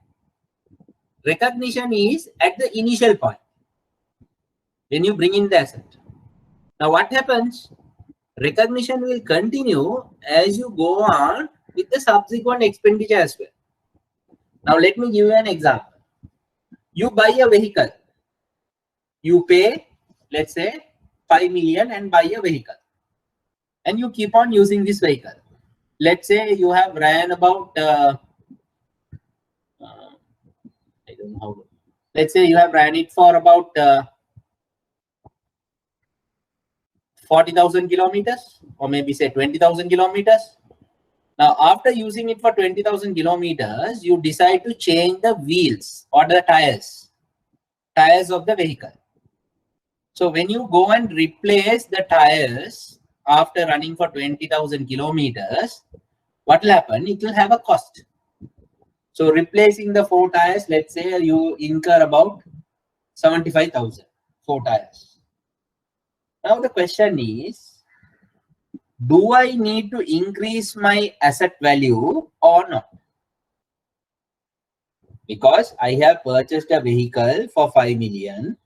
Recognition is at the initial point when you bring in the asset. Now what happens? Recognition will continue as you go on with the subsequent expenditure as well. Now let me give you an example. You buy a vehicle. You pay, let's say, 5 million and buy a vehicle. And you keep on using this vehicle. Let's say you have ran about, I don't know how, let's say you have ran it for about 40,000 kilometers, or maybe say 20,000 kilometers. Now, after using it for 20,000 kilometers, you decide to change the wheels or the tires of the vehicle. So when you go and replace the tires after running for 20,000 kilometers, what will happen? It will have a cost. So replacing the 4 tires, let's say you incur about 75,000, 4 tires. Now the question is, do I need to increase my asset value or not? Because I have purchased a vehicle for 5 million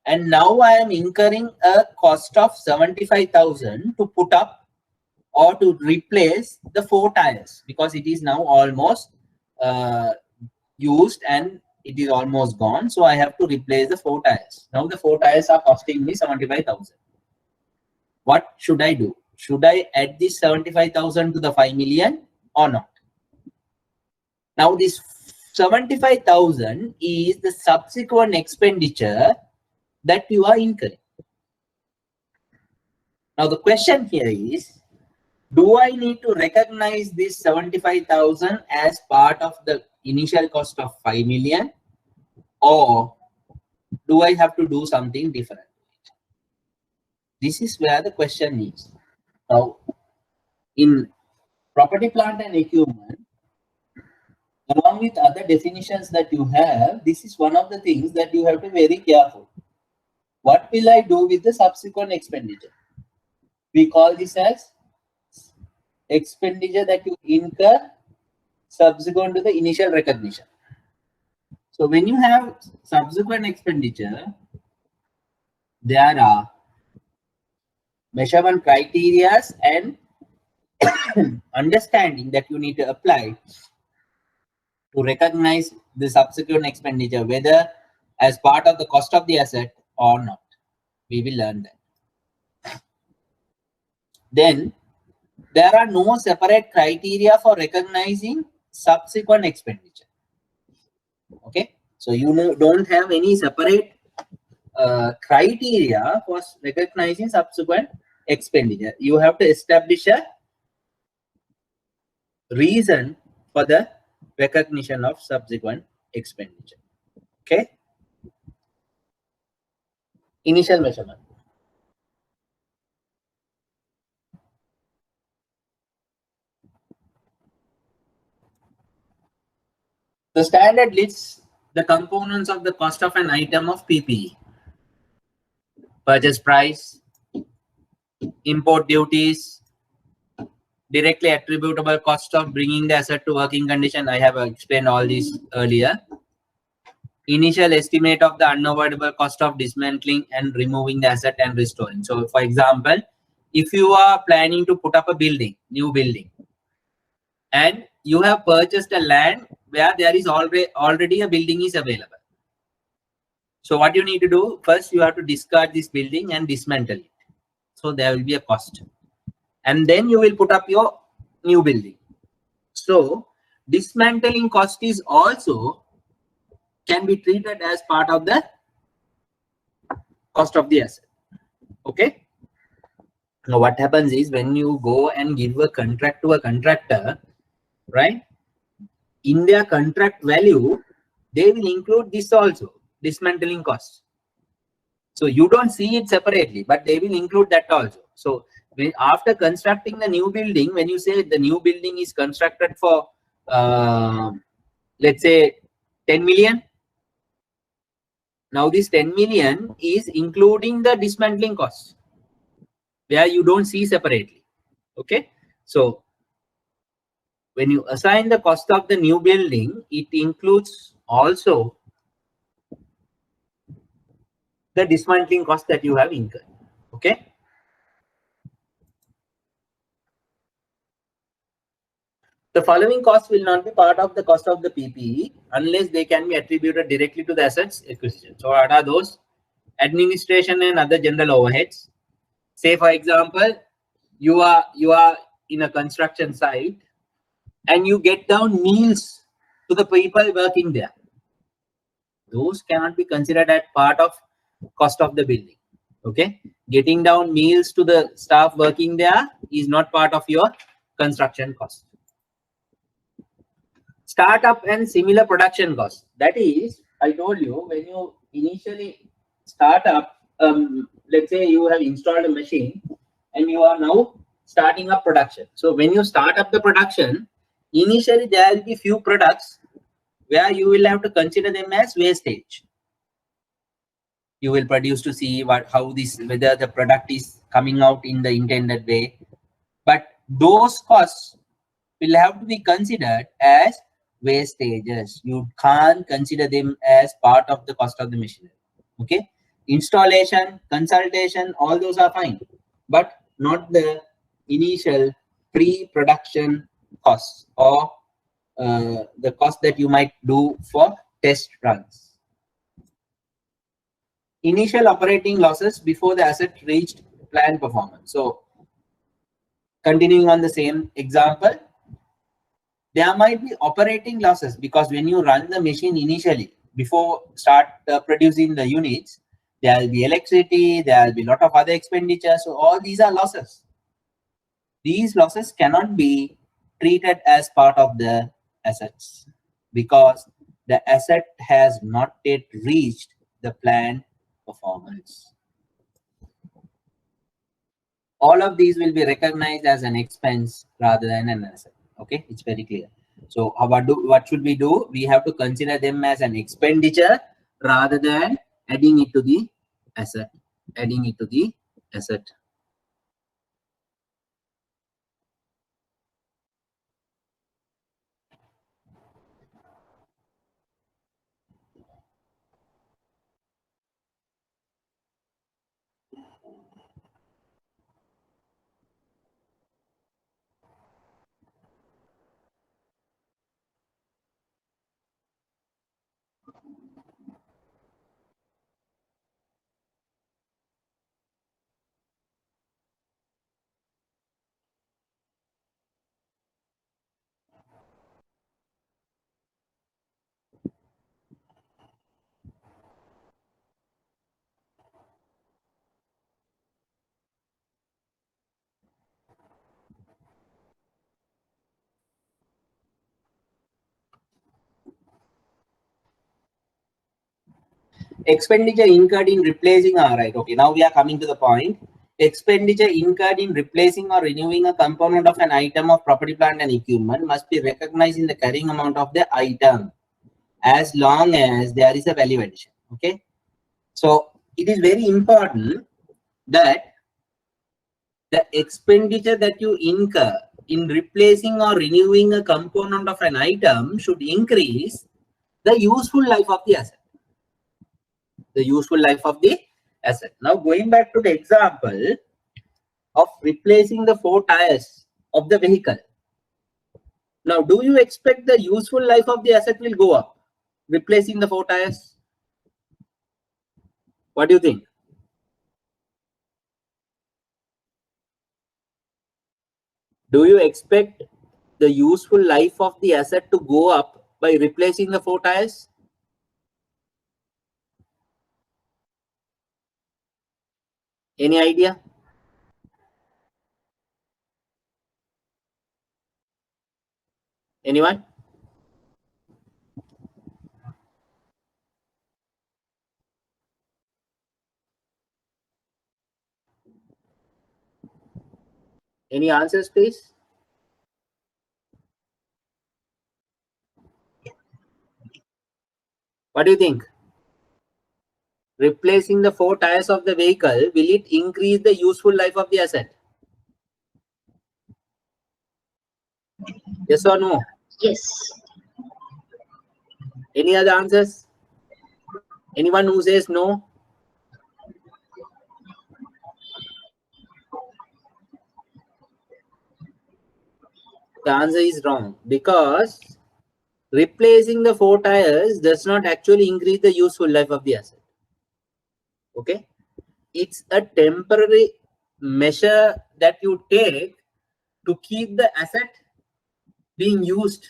and now I am incurring a cost of 75,000 to put up or to replace the 4 tires, because it is now almost used and it is almost gone. So I have to replace the 4 tires. Now the 4 tires are costing me 75,000. What should I do? Should I add this 75,000 to the 5 million or not? Now this 75,000 is the subsequent expenditure that you are incurring. Now the question here is, do I need to recognize this 75,000 as part of the initial cost of 5 million, or do I have to do something different? This is where the question is. Now, in property, plant and equipment, along with other definitions that you have, this is one of the things that you have to be very careful. What will I do with the subsequent expenditure? We call this as expenditure that you incur subsequent to the initial recognition. So when you have subsequent expenditure, there are measurement criteria and understanding that you need to apply to recognize the subsequent expenditure, whether as part of the cost of the asset or not. We will learn that. Then there are no separate criteria for recognizing subsequent expenditure. Okay, so you don't have any separate criteria for recognizing subsequent expenditure. You have to establish a reason for the recognition of subsequent expenditure. Okay, initial measurement. The standard lists the components of the cost of an item of PPE: purchase price, import duties, directly attributable cost of bringing the asset to working condition. I have explained all this earlier. Initial estimate of the unavoidable cost of dismantling and removing the asset and restoring. So for example, if you are planning to put up a building, new building, and you have purchased a land where there is already a building is available. So what you need to do, first you have to discard this building and dismantle it. So there will be a cost. And then you will put up your new building. So dismantling cost is also can be treated as part of the cost of the asset. Okay. Now what happens is, when you go and give a contract to a contractor, right, in their contract value, they will include this also, dismantling costs. So you don't see it separately, but they will include that also. So after constructing the new building, when you say the new building is constructed for, let's say 10 million, now this 10 million is including the dismantling costs, where you don't see separately. Okay. So when you assign the cost of the new building, it includes also the dismantling cost that you have incurred. Okay. The following costs will not be part of the cost of the PPE unless they can be attributed directly to the assets acquisition. So what are those? Administration and other general overheads. Say for example, you are in a construction site and you get down meals to the people working there. Those cannot be considered as part of cost of the building. Okay, getting down meals to the staff working there is not part of your construction cost. Startup and similar production costs. That is, I told you, when you initially start up, let's say you have installed a machine and you are now starting up production. So when you start up the production, initially there will be few products where you will have to consider them as wastage. You will produce to see whether the product is coming out in the intended way. But those costs will have to be considered as wastages. You can't consider them as part of the cost of the machinery. Okay, installation, consultation, all those are fine, but not the initial pre-production costs or the cost that you might do for test runs. Initial operating losses before the asset reached planned performance. So continuing on the same example, there might be operating losses because when you run the machine initially, before start producing the units, there will be electricity, there will be a lot of other expenditures. So all these are losses. These losses cannot be treated as part of the assets because the asset has not yet reached the planned performance. All of these will be recognized as an expense rather than an asset. Okay, it's very clear. So what should we do? We have to consider them as an expenditure rather than adding it to the asset. Adding it to the asset. Expenditure incurred in replacing, right, okay, now we are coming to the point. Expenditure incurred in replacing or renewing a component of an item of property, plant and equipment must be recognized in the carrying amount of the item as long as there is a value addition. Okay, so it is very important that the expenditure that you incur in replacing or renewing a component of an item should increase the useful life of the asset. The useful life of the asset. Now going back to the example of replacing the 4 tires of the vehicle. Now, do you expect the useful life of the asset will go up replacing the 4 tires? What do you think? Do you expect the useful life of the asset to go up by replacing the 4 tires? Any idea? Anyone? Any answers, please? What do you think? Replacing the 4 tires of the vehicle, will it increase the useful life of the asset? Yes or no? Yes. Any other answers? Anyone who says no? The answer is wrong, because replacing the 4 tires does not actually increase the useful life of the asset. Okay? It's a temporary measure that you take to keep the asset being used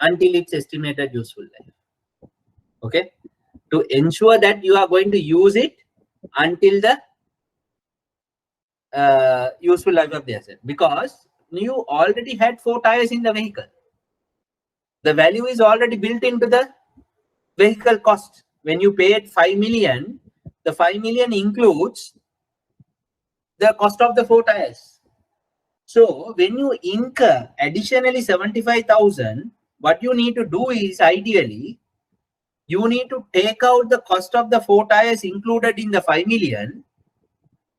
until its estimated useful life. Okay? To ensure that you are going to use it until the useful life of the asset, because you already had 4 tires in the vehicle. The value is already built into the vehicle cost. When you paid 5 million, the 5 million includes the cost of the 4 tires. So when you incur additionally 75,000, what you need to do is, ideally, you need to take out the cost of the 4 tires included in the 5 million,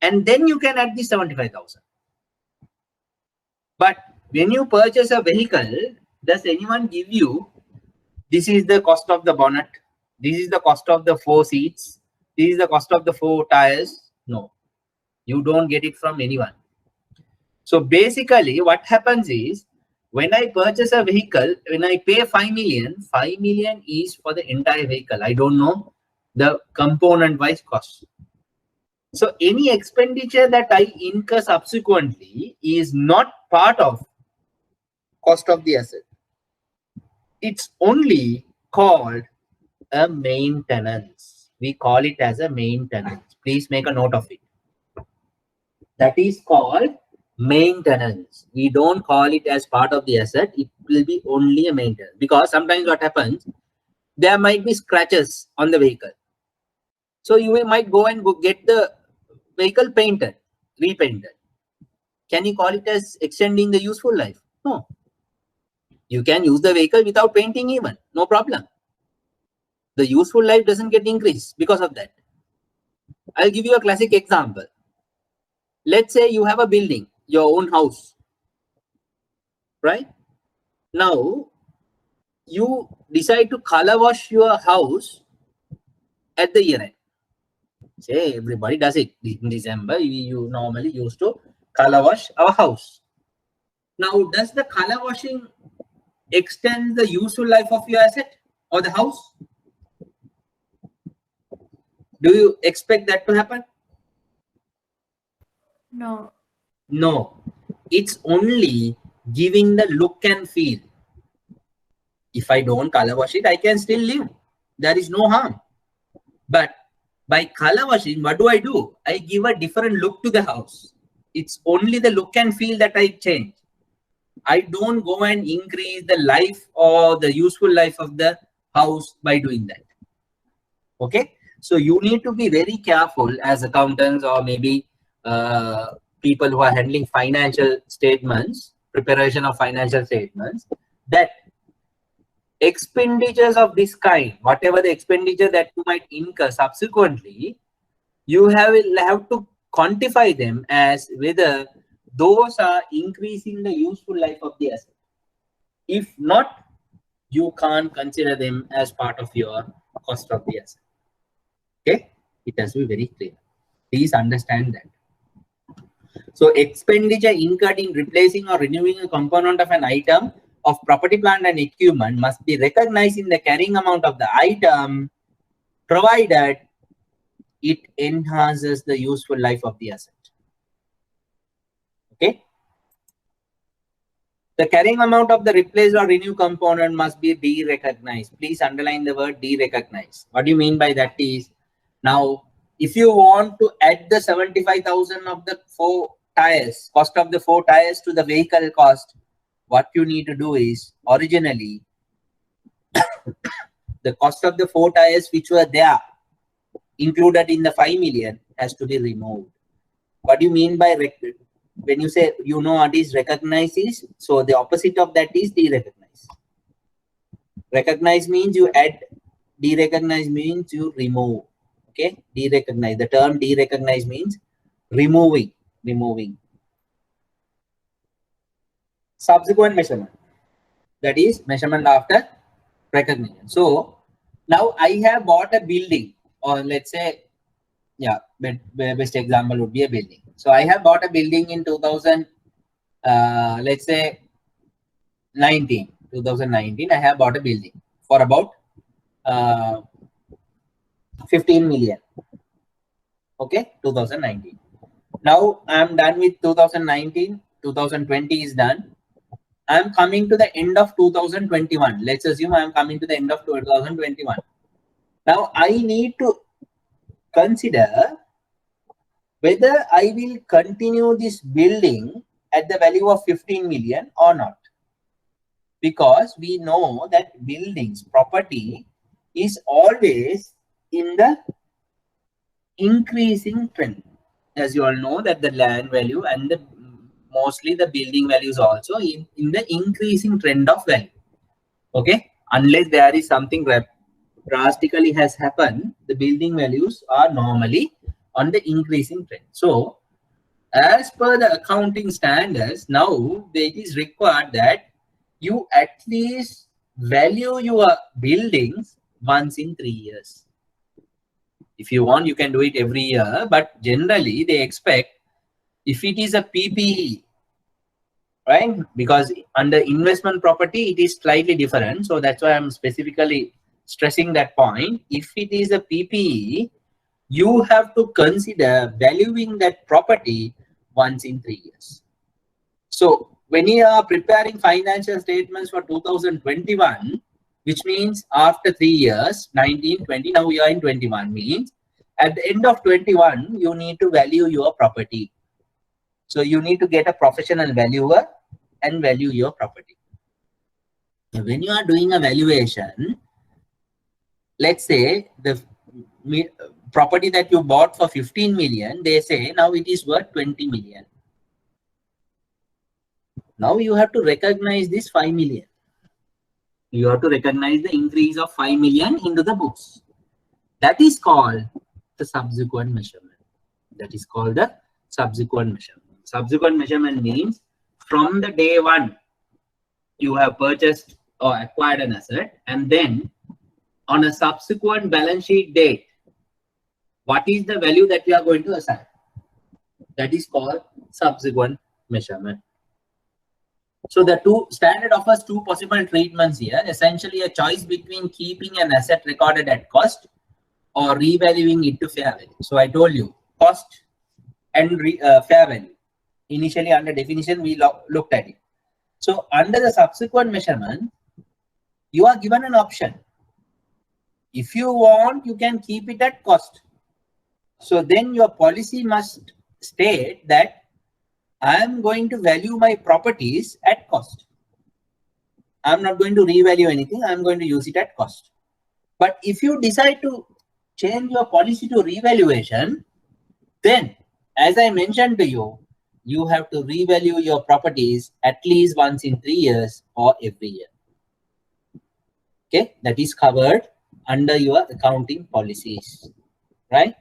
and then you can add the 75,000. But when you purchase a vehicle, does anyone give you, this is the cost of the bonnet, this is the cost of the 4 seats, this is the cost of the 4 tires? No, you don't get it from anyone. So basically what happens is, when I purchase a vehicle, when I pay 5 million, 5 million is for the entire vehicle. I don't know the component wise cost. So any expenditure that I incur subsequently is not part of cost of the asset. It's only called a maintenance. We call it as a maintenance. Please make a note of it. That is called maintenance. We don't call it as part of the asset. It will be only a maintenance, because sometimes what happens, there might be scratches on the vehicle. So you might go and get the vehicle painted, repainted. Can you call it as extending the useful life? No. You can use the vehicle without painting even, no problem. The useful life doesn't get increased because of that. I'll give you a classic example. Let's say you have a building, your own house, right? Now, you decide to color wash your house at the year end. Say everybody does it. In December, you normally used to color wash our house. Now, does the color washing extend the useful life of your asset or the house? Do you expect that to happen? No. No. It's only giving the look and feel. If I don't color wash it, I can still live. There is no harm. But by color washing, what do? I give a different look to the house. It's only the look and feel that I change. I don't go and increase the life or the useful life of the house by doing that. Okay? So you need to be very careful as accountants, or maybe people who are handling financial statements, preparation of financial statements, that expenditures of this kind, whatever the expenditure that you might incur subsequently, you have to quantify them as whether those are increasing the useful life of the asset. If not, you can't consider them as part of your cost of the asset. Okay, it has to be very clear. Please understand that. So expenditure incurred in replacing or renewing a component of an item of property, plant and equipment must be recognized in the carrying amount of the item, provided it enhances the useful life of the asset. Okay. The carrying amount of the replaced or renew component must be derecognized. Please underline the word derecognize. What do you mean by that is, now, if you want to add the 75,000 of the 4 tires, cost of the 4 tires to the vehicle cost, what you need to do is, originally, the cost of the 4 tires which were there, included in the 5 million, has to be removed. What do you mean by when you say you know what is recognize is, so the opposite of that is derecognize. Recognize means you add, derecognize means you remove. Okay, derecognize. The term derecognize means removing. Subsequent measurement, that is measurement after recognition. So now I have bought a building, or let's say, yeah, best example would be a building. So I have bought a building in 2000, let's say 2019. I have bought a building for about 15 million. Okay, 2019. Now I'm done with 2019. 2020 is done. I'm coming to the end of 2021. Let's assume I'm coming to the end of 2021. Now I need to consider whether I will continue this building at the value of 15 million or not. Because we know that buildings, property is always in the increasing trend. As you all know that the land value and mostly the building values also in the increasing trend of value. Okay, unless there is something drastically has happened, the building values are normally on the increasing trend. So as per the accounting standards, now it is required that you at least value your buildings once in 3 years. If you want, you can do it every year, but generally they expect if it is a PPE, right? Because under investment property, it is slightly different. So that's why I'm specifically stressing that point. If it is a PPE, you have to consider valuing that property once in 3 years. So when you are preparing financial statements for 2021, which means after 3 years, 19, 20, now we are in 21, means at the end of 21, you need to value your property. So you need to get a professional valuer and value your property. When you are doing a valuation, let's say the property that you bought for 15 million, they say now it is worth 20 million. Now you have to recognize this 5 million. You have to recognize the increase of 5 million into the books. That is called the subsequent measurement. That is called the subsequent measurement. Subsequent measurement means from the day one you have purchased or acquired an asset, and then on a subsequent balance sheet date, what is the value that you are going to assign? That is called subsequent measurement. So the standard offers two possible treatments here. Essentially a choice between keeping an asset recorded at cost or revaluing it to fair value. So I told you cost and fair value. Initially under definition, we looked at it. So under the subsequent measurement, you are given an option. If you want, you can keep it at cost. So then your policy must state that I am going to value my properties at cost. I'm not going to revalue anything. I'm going to use it at cost. But if you decide to change your policy to revaluation, then as I mentioned to you, you have to revalue your properties at least once in 3 years or every year. Okay, that is covered under your accounting policies, right?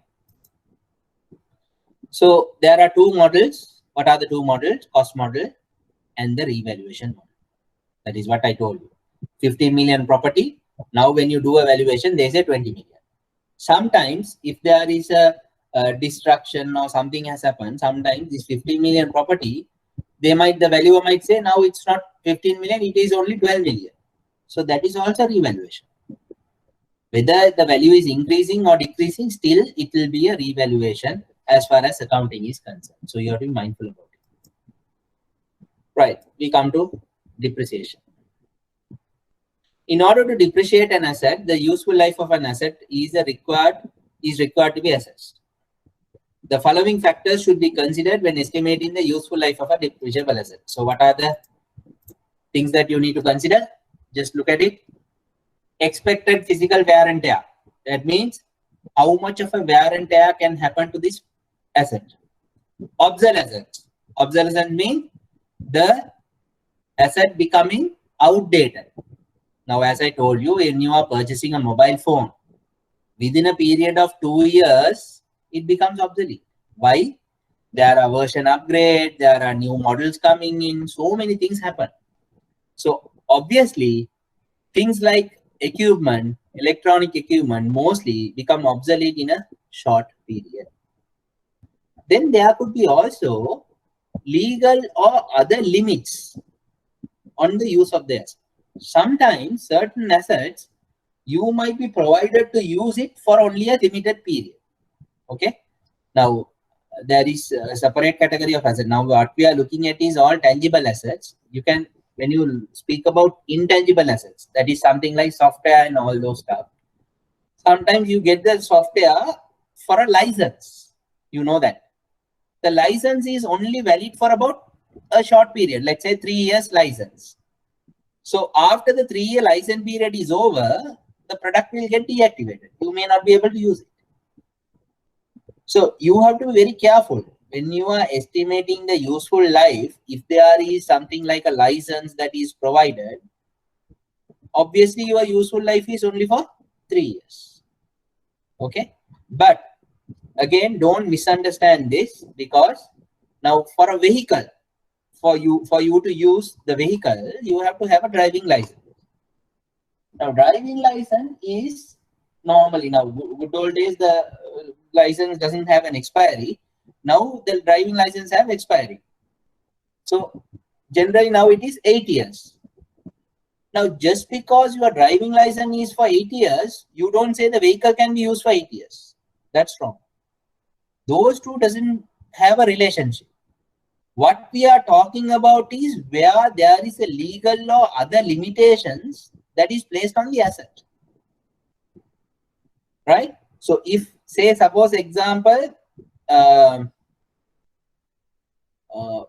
So there are two models. What are the two models? Cost model and the revaluation model. That is what I told you. 15 million property. Now when you do a valuation, they say 20 million. Sometimes if there is a destruction or something has happened, sometimes this 15 million property, the valuer might say now it's not 15 million, it is only 12 million. So that is also revaluation. Whether the value is increasing or decreasing, still it will be a revaluation as far as accounting is concerned. So you have to be mindful about it. Right, we come to depreciation. In order to depreciate an asset, the useful life of an asset is required to be assessed. The following factors should be considered when estimating the useful life of a depreciable asset. So what are the things that you need to consider? Just look at it. Expected physical wear and tear. That means how much of a wear and tear can happen to this asset. Obsolescence. Obsolescence means the asset becoming outdated. Now, as I told you, when you are purchasing a mobile phone, within a period of 2 years, it becomes obsolete. Why? There are version upgrades, there are new models coming in, so many things happen. So obviously, things like equipment, electronic equipment mostly become obsolete in a short period. Then there could be also legal or other limits on the use of this. Sometimes certain assets, you might be provided to use it for only a limited period. Okay. Now, there is a separate category of assets. Now, what we are looking at is all tangible assets. You can, when you speak about intangible assets, that is something like software and all those stuff. Sometimes you get the software for a license. You know that. The license is only valid for about a short period, let's say 3 years license. So after the 3-year license period is over, the product will get deactivated. You may not be able to use it. So you have to be very careful when you are estimating the useful life. If there is something like a license that is provided, obviously your useful life is only for 3 years. Okay, but again, don't misunderstand this, because now for a vehicle, for you to use the vehicle, you have to have a driving license. Now, driving license is normally, now good old days, the license doesn't have an expiry. Now the driving license have expiry. So generally now it is 8 years. Now, just because your driving license is for 8 years, you don't say the vehicle can be used for 8 years. That's wrong. Those two doesn't have a relationship. What we are talking about is where there is a legal or other limitations that is placed on the asset. Right? So if, say, suppose example,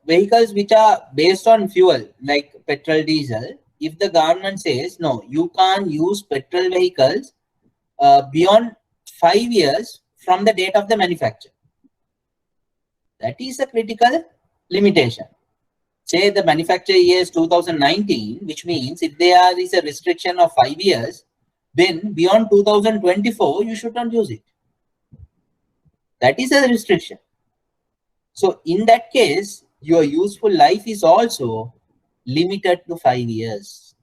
vehicles which are based on fuel like petrol, diesel, if the government says, no, you can't use petrol vehicles beyond 5 years from the date of the manufacture. That is a critical limitation. Say the manufacture year is 2019, which means if there is a restriction of 5 years, then beyond 2024, you should not use it. That is a restriction. So in that case, your useful life is also limited to 5 years.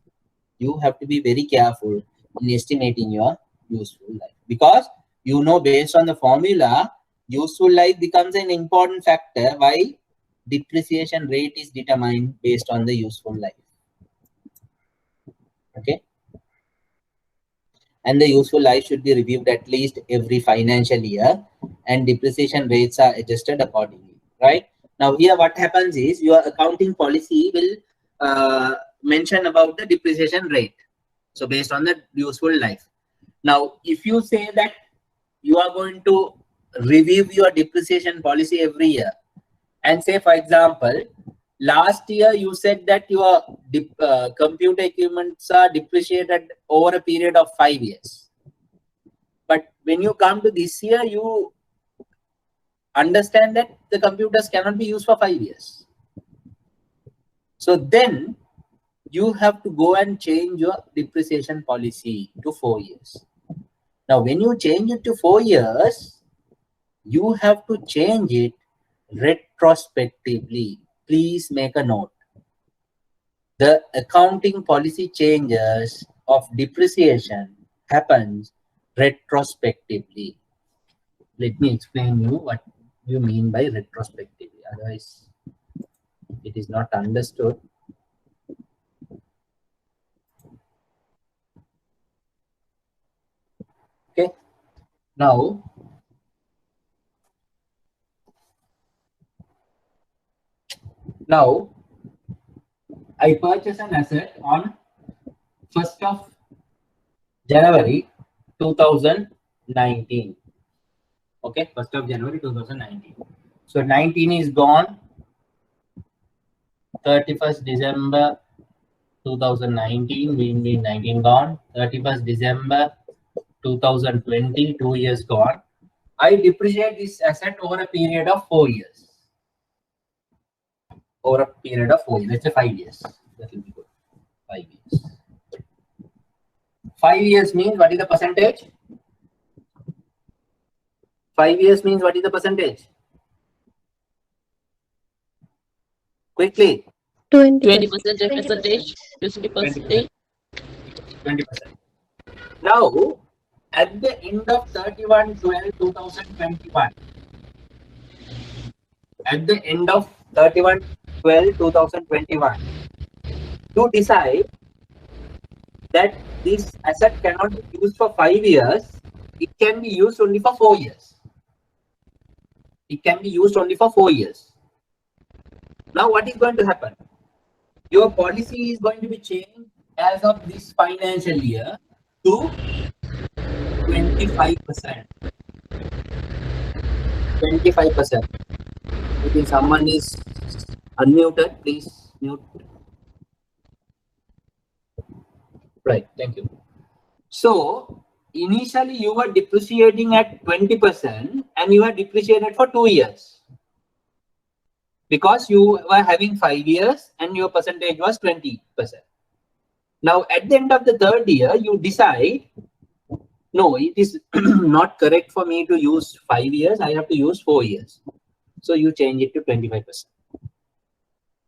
You have to be very careful in estimating your useful life, because you know, based on the formula, useful life becomes an important factor. Why? Depreciation rate is determined based on the useful life. Okay. And the useful life should be reviewed at least every financial year, and depreciation rates are adjusted accordingly. Right? Now here what happens is your accounting policy will mention about the depreciation rate. So based on the useful life. Now, if you say that you are going to review your depreciation policy every year, and say, for example, last year you said that your computer equipments are depreciated over a period of 5 years. But when you come to this year, you understand that the computers cannot be used for 5 years. So then you have to go and change your depreciation policy to 4 years. Now, when you change it to 4 years, you have to change it retrospectively. Please make a note. The accounting policy changes of depreciation happens retrospectively. Let me explain you what you mean by retrospectively. Otherwise, it is not understood. Okay. Now, I purchase an asset on 1st of January 2019. Okay, 1st of January 2019. So 19 is gone. 31st December 2019, we need 19 gone. 31st December 2020, 2 years gone. I depreciate this asset over a period of 4 years. over a period of 4 years. Let's say 5 years. That will be good. 5 years. 5 years means what is the percentage? 5 years means what is the percentage? Quickly. 20% 20%. percentage, 20%. 20%. Now, at the end of 31/12/2021, at the end of 31/12/2021, you decide that this asset cannot be used for 5 years, it can be used only for 4 years. It can be used only for 4 years. Now, what is going to happen? Your policy is going to be changed as of this financial year to 25%. 25%. I think someone is unmuted. Please mute. Right. Thank you. So initially you were depreciating at 20% and you were depreciated for 2 years because you were having 5 years and your percentage was 20%. Now at the end of the 3rd year, you decide, no, it is not correct for me to use 5 years. I have to use 4 years. So you change it to 25%.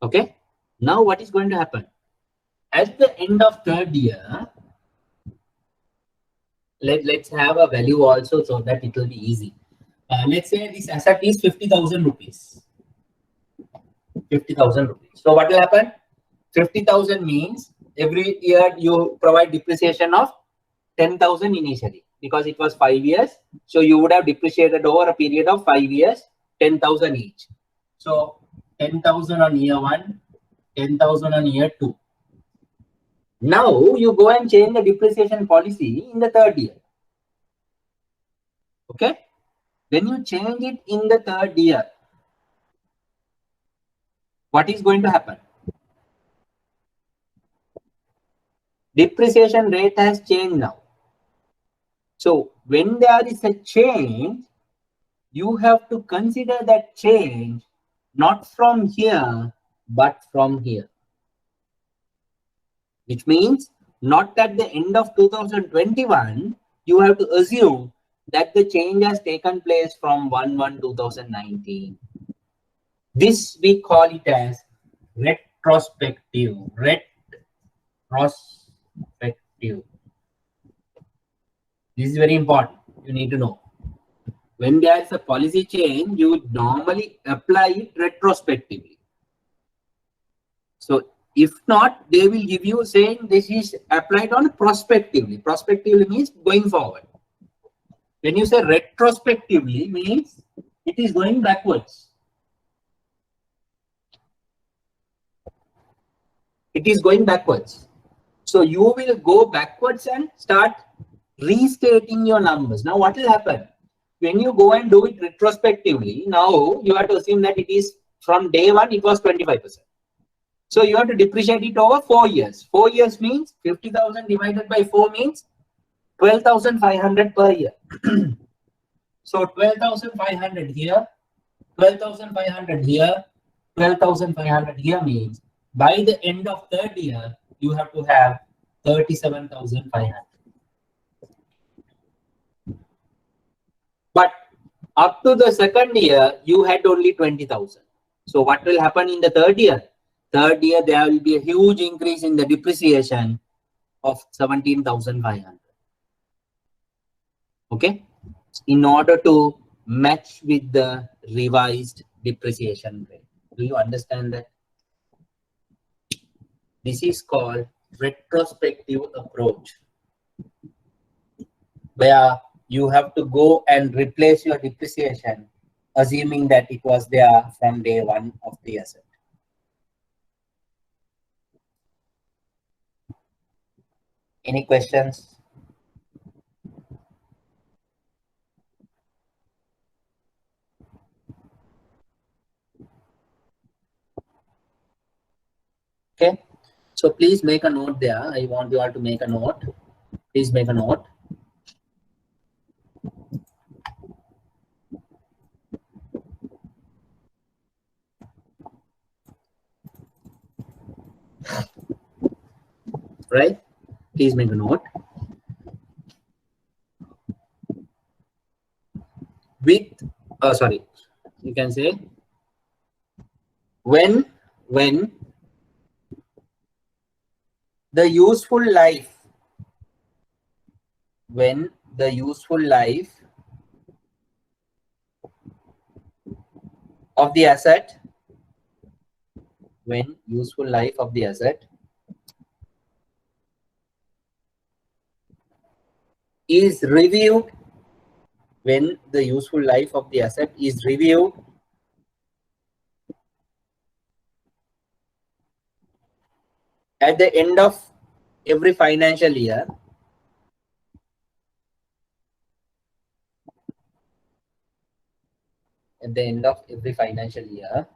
Okay. Now what is going to happen? At the end of 3rd year, let's have a value also so that it will be easy. Let's say this asset is 50,000 rupees. 50,000 rupees. So what will happen? 50,000 means every year you provide depreciation of 10,000 initially because it was 5 years. So you would have depreciated over a period of 5 years, 10,000 each. So 10,000 on year 1, 10,000 on year 2. Now you go and change the depreciation policy in the 3rd year. Okay. When you change it in the 3rd year, what is going to happen? Depreciation rate has changed now. So when there is a change, you have to consider that change not from here, but from here. Which means not at the end of 2021, you have to assume that the change has taken place from 1/1/2019. This we call it as retrospective. Retrospective. This is very important. You need to know. When there is a policy change, you would normally apply it retrospectively. So if not, they will give you saying this is applied on prospectively. Prospectively means going forward. When you say retrospectively means it is going backwards. It is going backwards. So you will go backwards and start restating your numbers. Now what will happen? When you go and do it retrospectively, now you have to assume that it is from day 1, it was 25%. So you have to depreciate it over 4 years. 4 years means 50,000 divided by 4 means 12,500 per year. So 12,500 here, 12,500 here, 12,500 here means by the end of 3rd year, you have to have 37,500. But up to the 2nd year, you had only 20,000. So what will happen in the 3rd year? 3rd year, there will be a huge increase in the depreciation of 17,500. Okay. In order to match with the revised depreciation rate. Do you understand that? This is called retrospective approach, where you have to go and replace your depreciation, assuming that it was there from day 1 of the asset. Any questions? Okay. So please make a note there. I want you all to make a note. Please make a note. right? Please make a note. With, sorry, you can say when the useful life, when the useful life of the asset, when useful life of the asset is reviewed, when the useful life of the asset is reviewed at the end of every financial year, at the end of every financial year,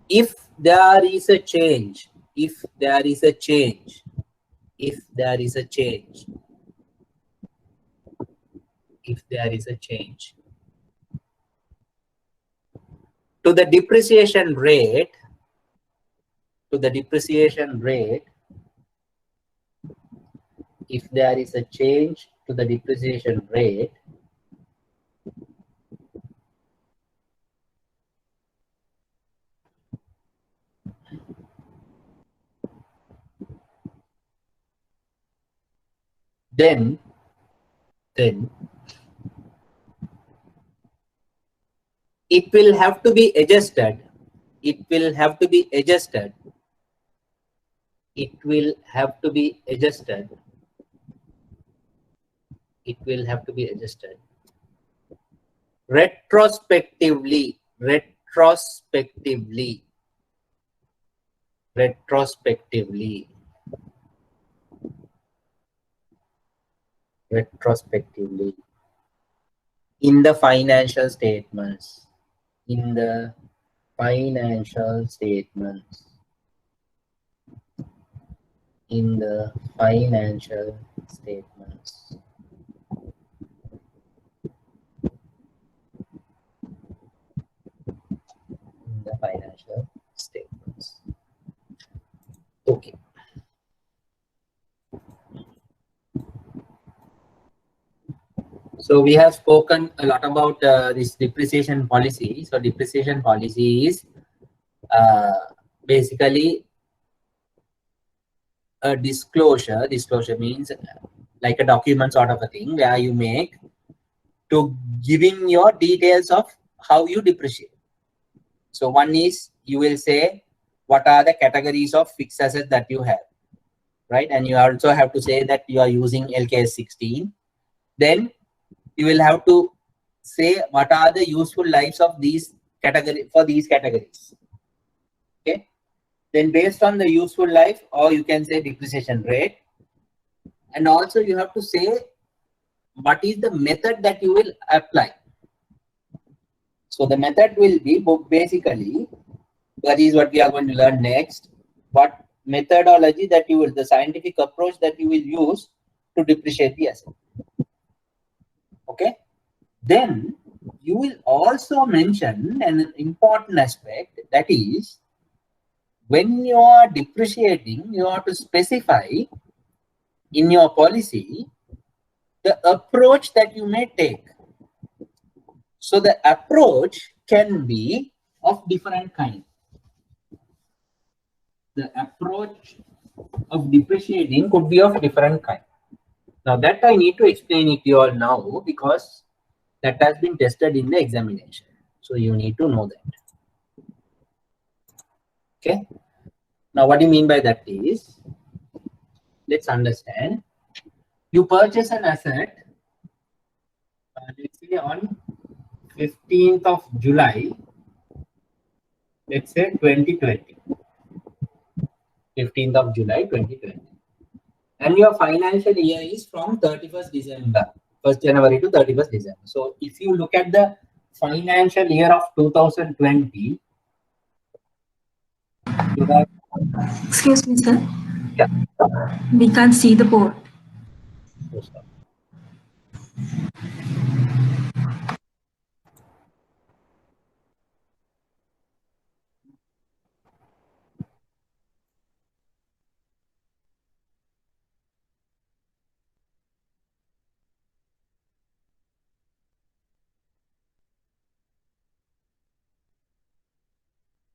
if there is a change, if there is a change, if there is a change, if there is a change to the depreciation rate, to the depreciation rate, if there is a change to the depreciation rate, then it will have to be adjusted. It will have to be adjusted. It will have to be adjusted. It will have to be adjusted retrospectively, retrospectively, retrospectively, retrospectively in the financial statements, in the financial statements, in the financial statements, in the financial statements. Okay. So we have spoken a lot about this depreciation policy. So depreciation policy is basically a disclosure. Disclosure means like a document sort of a thing where you make to giving your details of how you depreciate. So one is you will say what are the categories of fixed assets that you have, right? And you also have to say that you are using LKS 16. Then you will have to say what are the useful lives of these category for these categories. Okay. Then based on the useful life, or you can say depreciation rate, and also you have to say what is the method that you will apply. So the method will be basically, that is what we are going to learn next, what methodology that you will, the scientific approach that you will use to depreciate the asset. Okay. Then you will also mention an important aspect, that is when you are depreciating, you have to specify in your policy the approach that you may take. So the approach can be of different kind. The approach of depreciating could be of different kind. Now that I need to explain it to you all now, because that has been tested in the examination. So you need to know that. Okay. Now what do you mean by that is, let's understand. You purchase an asset, let's say on 15th of July, let's say 2020. 15th of July 2020. And your financial year is from 31st December, 1st January to 31st December. So if you look at the financial year of 2020, you have... Excuse me, sir. Yeah. We can't see the board.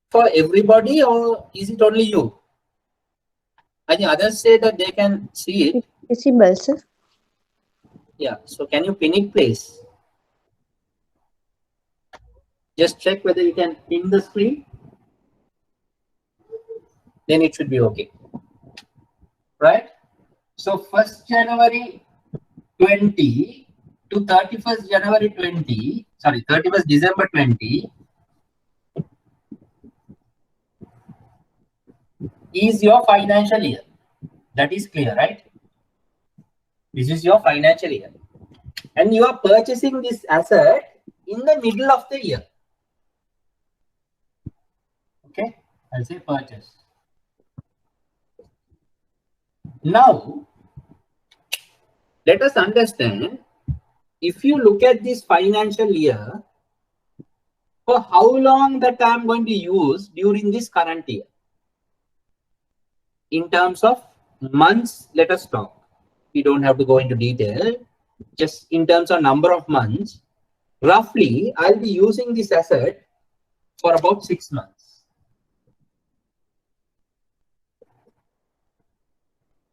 For everybody, or is it only you? And the others say that they can see it. Visible, sir. Yeah. So can you pin it, please? Just check whether you can pin the screen. Then it should be okay. Right? So 1st January 20 to 31st January 20, sorry, 31st December 20 is your financial year. That is clear, right? This is your financial year. And you are purchasing this asset in the middle of the year. Okay, I'll say purchase. Now, let us understand, if you look at this financial year, for how long that I'm going to use during this current year? In terms of months, let us talk. We don't have to go into detail. Just in terms of number of months, roughly, I'll be using this asset for about 6 months.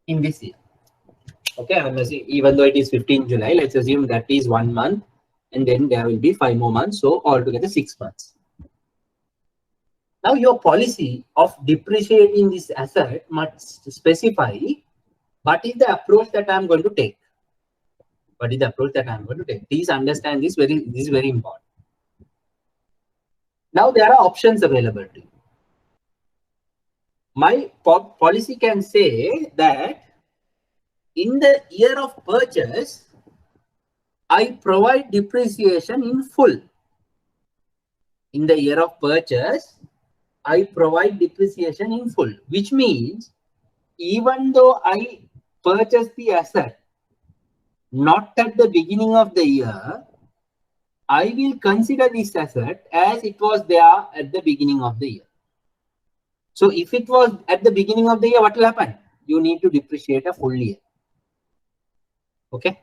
In this year. Okay, even though it is 15 July, let's assume that is 1 month, and then there will be 5 more months, so altogether 6 months. Now your policy of depreciating this asset must specify what is the approach that I'm going to take. What is the approach that I'm going to take? Please understand this, this is very important. Now there are options available to you. My policy can say that in the year of purchase, I provide depreciation in full. In the year of purchase, I provide depreciation in full, which means even though I purchase the asset not at the beginning of the year, I will consider this asset as it was there at the beginning of the year. So if it was at the beginning of the year, what will happen? You need to depreciate a full year. Okay,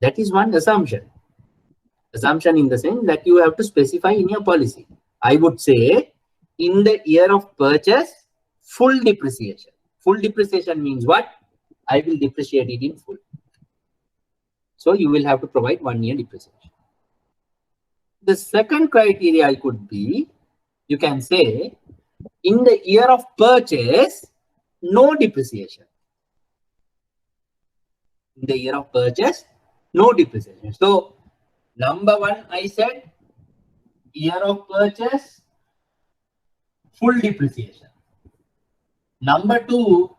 that is one assumption. Assumption in the sense that you have to specify in your policy. I would say in the year of purchase, full depreciation. Full depreciation means what? I will depreciate it in full. So you will have to provide 1 year depreciation. The second criteria could be, you can say, in the year of purchase, no depreciation. In the year of purchase, no depreciation. So, number 1, I said, year of purchase, full depreciation. Number 2,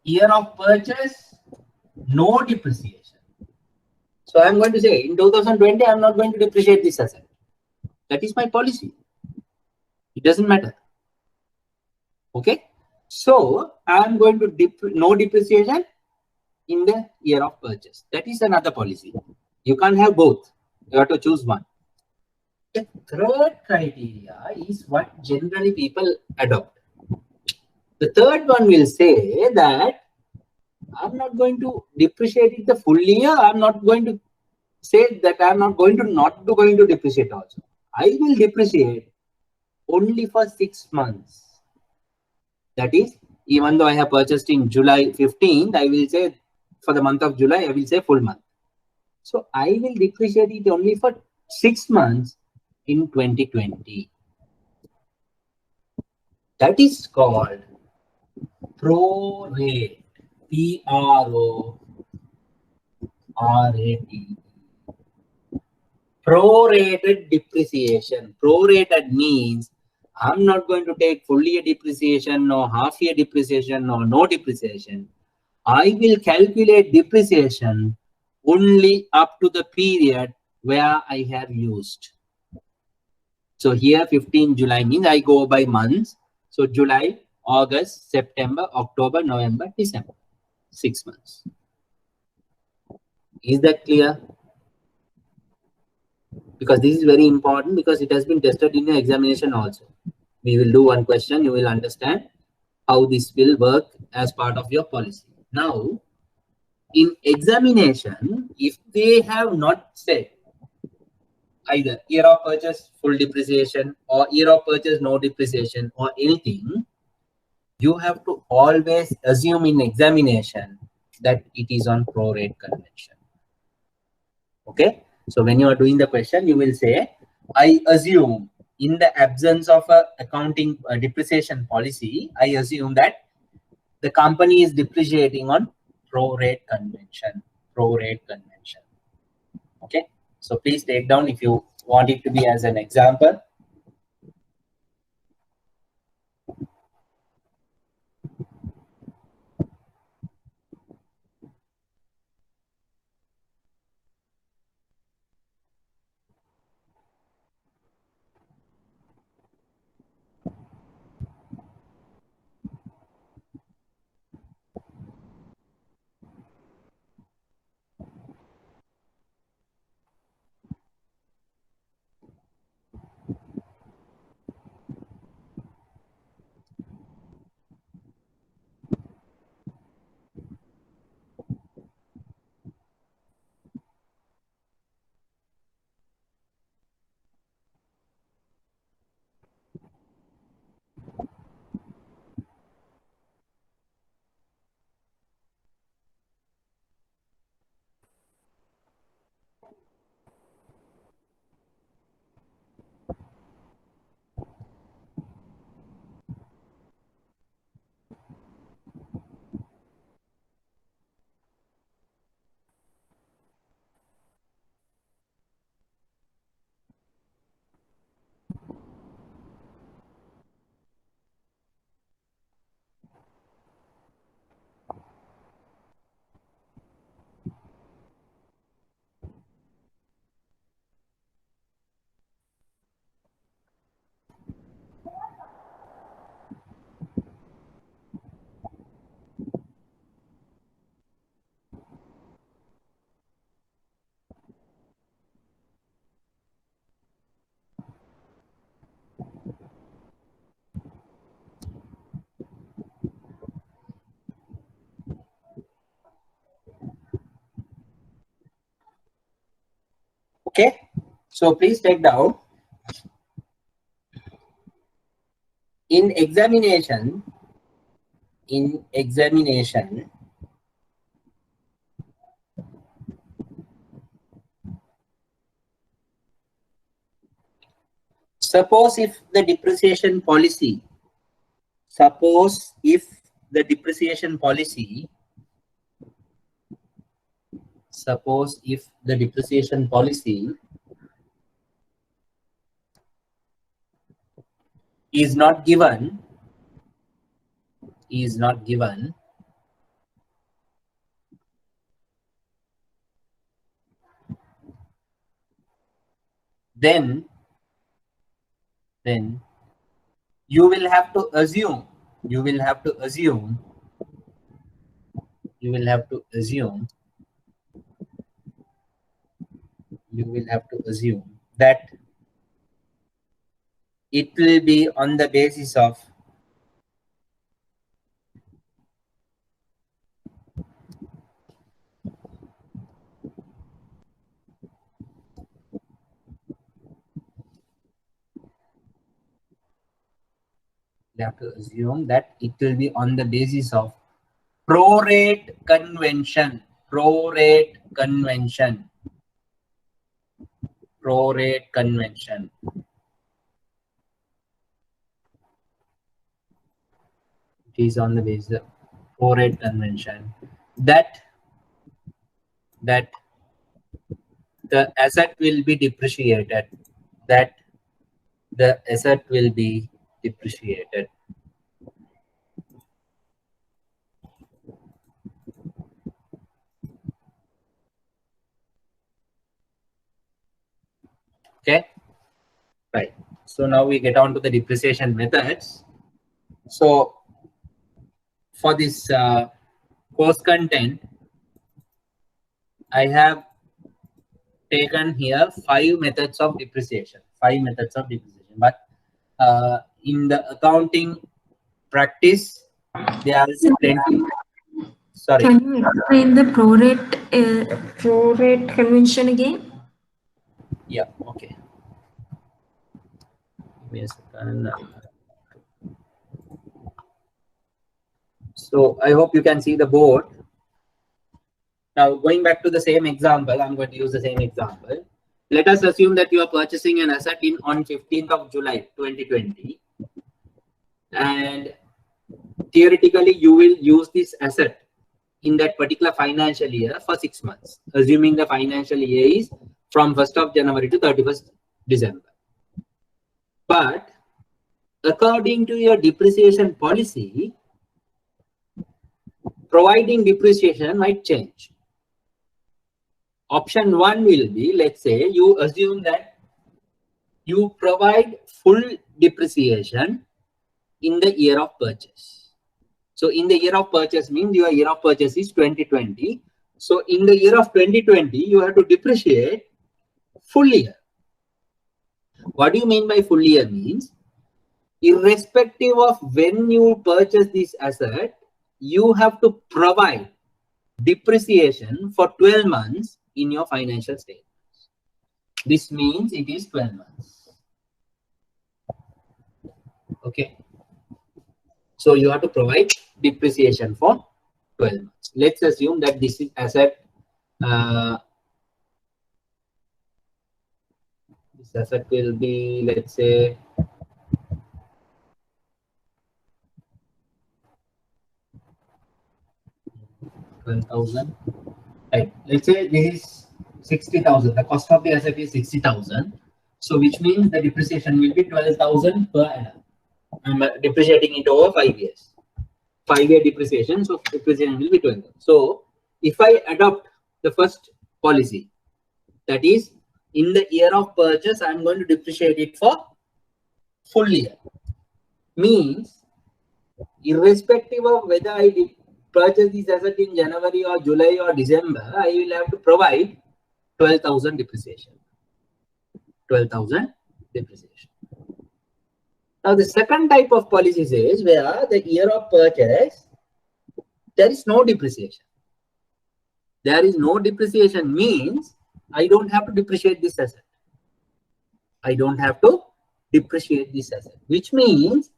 year of purchase, no depreciation. So, I'm going to say, in 2020, I'm not going to depreciate this asset. That is my policy. It doesn't matter. Okay. So, I'm going to no depreciation in the year of purchase. That is another policy. You can't have both. You have to choose one. The third criteria is what generally people adopt. The third one will say that I'm not going to depreciate it the full year. I'm not going to say that I'm not going to depreciate also. I will depreciate only for 6 months. That is, even though I have purchased in July 15th, I will say for the month of July, I will say full month. So I will depreciate it only for 6 months in 2020. That is called prorate. P-R-O-R-A-T. Prorated depreciation. Prorated means I'm not going to take full year depreciation, no half year depreciation, no depreciation. I will calculate depreciation only up to the period where I have used. So here 15 July means I go by months. So July, August, September, October, November, December. 6 months. Is that clear? because this is very important, because it has been tested in your examination also. We will do one question, you will understand how this will work as part of your policy. Now, in examination, if they have not said either year of purchase full depreciation or year of purchase no depreciation or anything, you have to always assume in examination that it is on prorate convention. Okay, so when you are doing the question, you will say, I assume in the absence of a accounting depreciation policy, I assume that the company is depreciating on prorate convention. Prorate convention. Okay, so please take down if you want it to be as an example. Okay, so please take down. In examination, suppose if the depreciation policy, is not given, then you will have to assume that it will be on the basis of prorate convention. It is on the basis of prorate convention that the asset will be depreciated. Okay, right. So now we get on to the depreciation methods. So for this course content, I have taken here 5 methods of depreciation. 5 methods of depreciation. But in the accounting practice, there are plenty. Sorry. Can you explain the prorate convention again? Yeah. Okay. Give me a second. So I hope you can see the board. Now, going back to the same example, I'm going to use the same example. Let us assume that you are purchasing an asset on 15th of July 2020, and theoretically you will use this asset in that particular financial year for 6 months, assuming the financial year is from 1st of January to 31st December. But according to your depreciation policy, providing depreciation might change. Option 1 will be, let's say you assume that you provide full depreciation in the year of purchase. So in the year of purchase means your year of purchase is 2020. So in the year of 2020, you have to depreciate full year. What do you mean by full year? Means irrespective of when you purchase this asset, you have to provide depreciation for 12 months in your financial statements. This means it is 12 months. Okay. So you have to provide depreciation for 12 months. Let's assume that this is asset. This asset will be, let's say, $12,000. Right. Let's say this is 60,000. The cost of the asset is 60,000. So which means the depreciation will be 12,000 per annum. I'm depreciating it over 5 years. 5-year depreciation, so depreciation will be 12. So if I adopt the first policy, that is in the year of purchase, I'm going to depreciate it for full year. Means irrespective of whether I purchase this asset in January or July or December, I will have to provide 12,000 depreciation. 12,000 depreciation. Now, the second type of policy says where the year of purchase, there is no depreciation. There is no depreciation means I don't have to depreciate this asset. I don't have to depreciate this asset, which means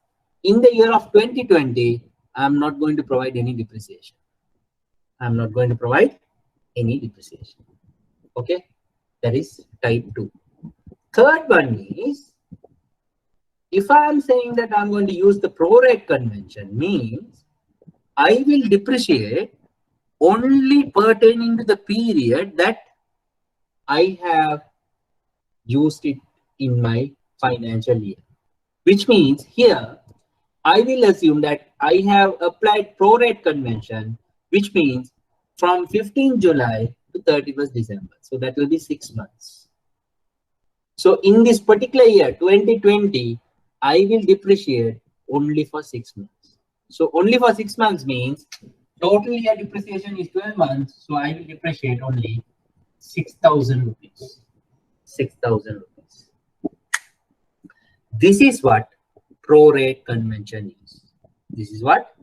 in the year of 2020, I'm not going to provide any depreciation. I'm not going to provide any depreciation. Okay, that is type 2. Third one is, if I am saying that I'm going to use the prorate convention, means I will depreciate only pertaining to the period that I have used it in my financial year. Which means here, I will assume that I have applied prorate convention, which means from 15th July to 31st December. So that will be 6 months. So in this particular year, 2020, I will depreciate only for 6 months. So only for 6 months means total year depreciation is 12 months. So I will depreciate only 6,000 rupees. 6,000 rupees. This is what prorate convention is. This is what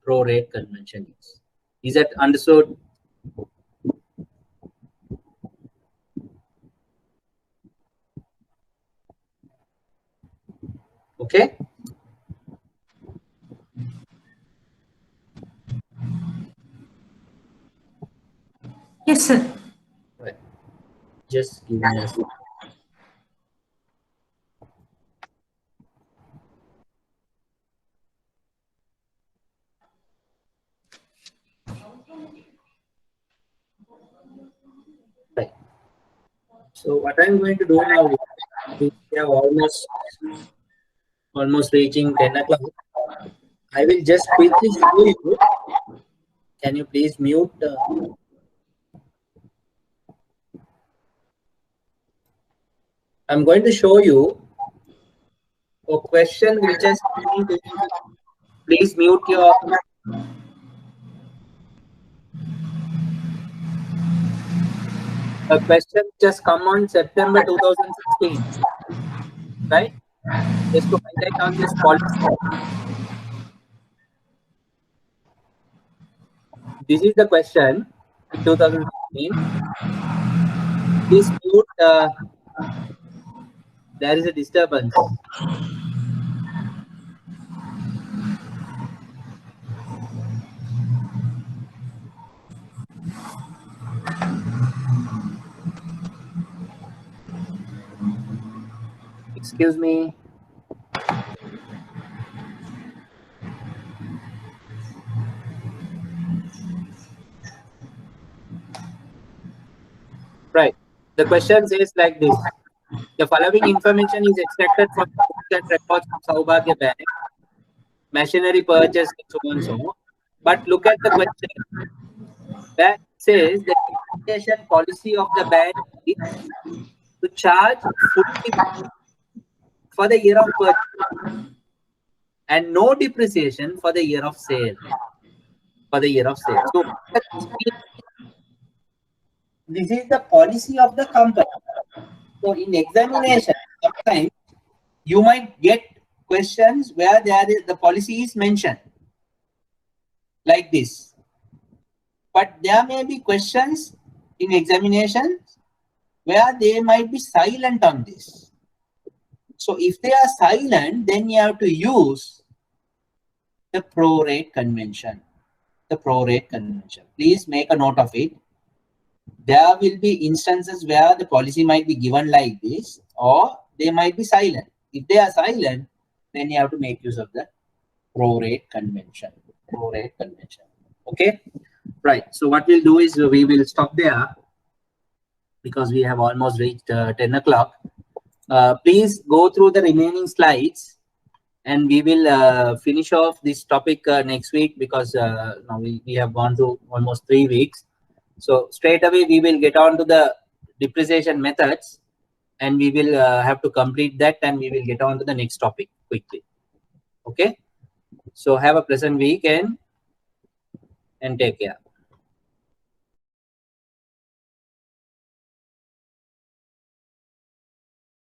prorate convention is. Is that understood? Okay. Yes, sir. Right. Just give me a second. Right. So what I'm going to do now is we have almost reaching 10 o'clock. I will just quickly show you. Can you please mute? I'm going to show you a question which is, please mute your. A question just come on September 2016, right? Just to highlight on this policy. This is the question in 2016. Please mute. There is a disturbance. Excuse me. Right. The question says like this. The following information is extracted from the records of Saubhagya Bank, machinery purchase, and so on and so on. But look at the question. That says the depreciation policy of the bank is to charge fully for the year of purchase and no depreciation for the year of sale. For the year of sale. So this is the policy of the company. So in examination, sometimes you might get questions where the policy is mentioned like this. But there may be questions in examinations where they might be silent on this. So if they are silent, then you have to use the prorate convention. The prorate convention. Please make a note of it. There will be instances where the policy might be given like this, or they might be silent. If they are silent, then you have to make use of the prorate convention. Prorate convention. Okay. Right. So what we'll do is we will stop there because we have almost reached 10 o'clock. Please go through the remaining slides and we will finish off this topic next week because now we have gone through almost 3 weeks. So straight away we will get on to the depreciation methods and we will have to complete that and we will get on to the next topic quickly. Okay. So have a pleasant weekend and take care.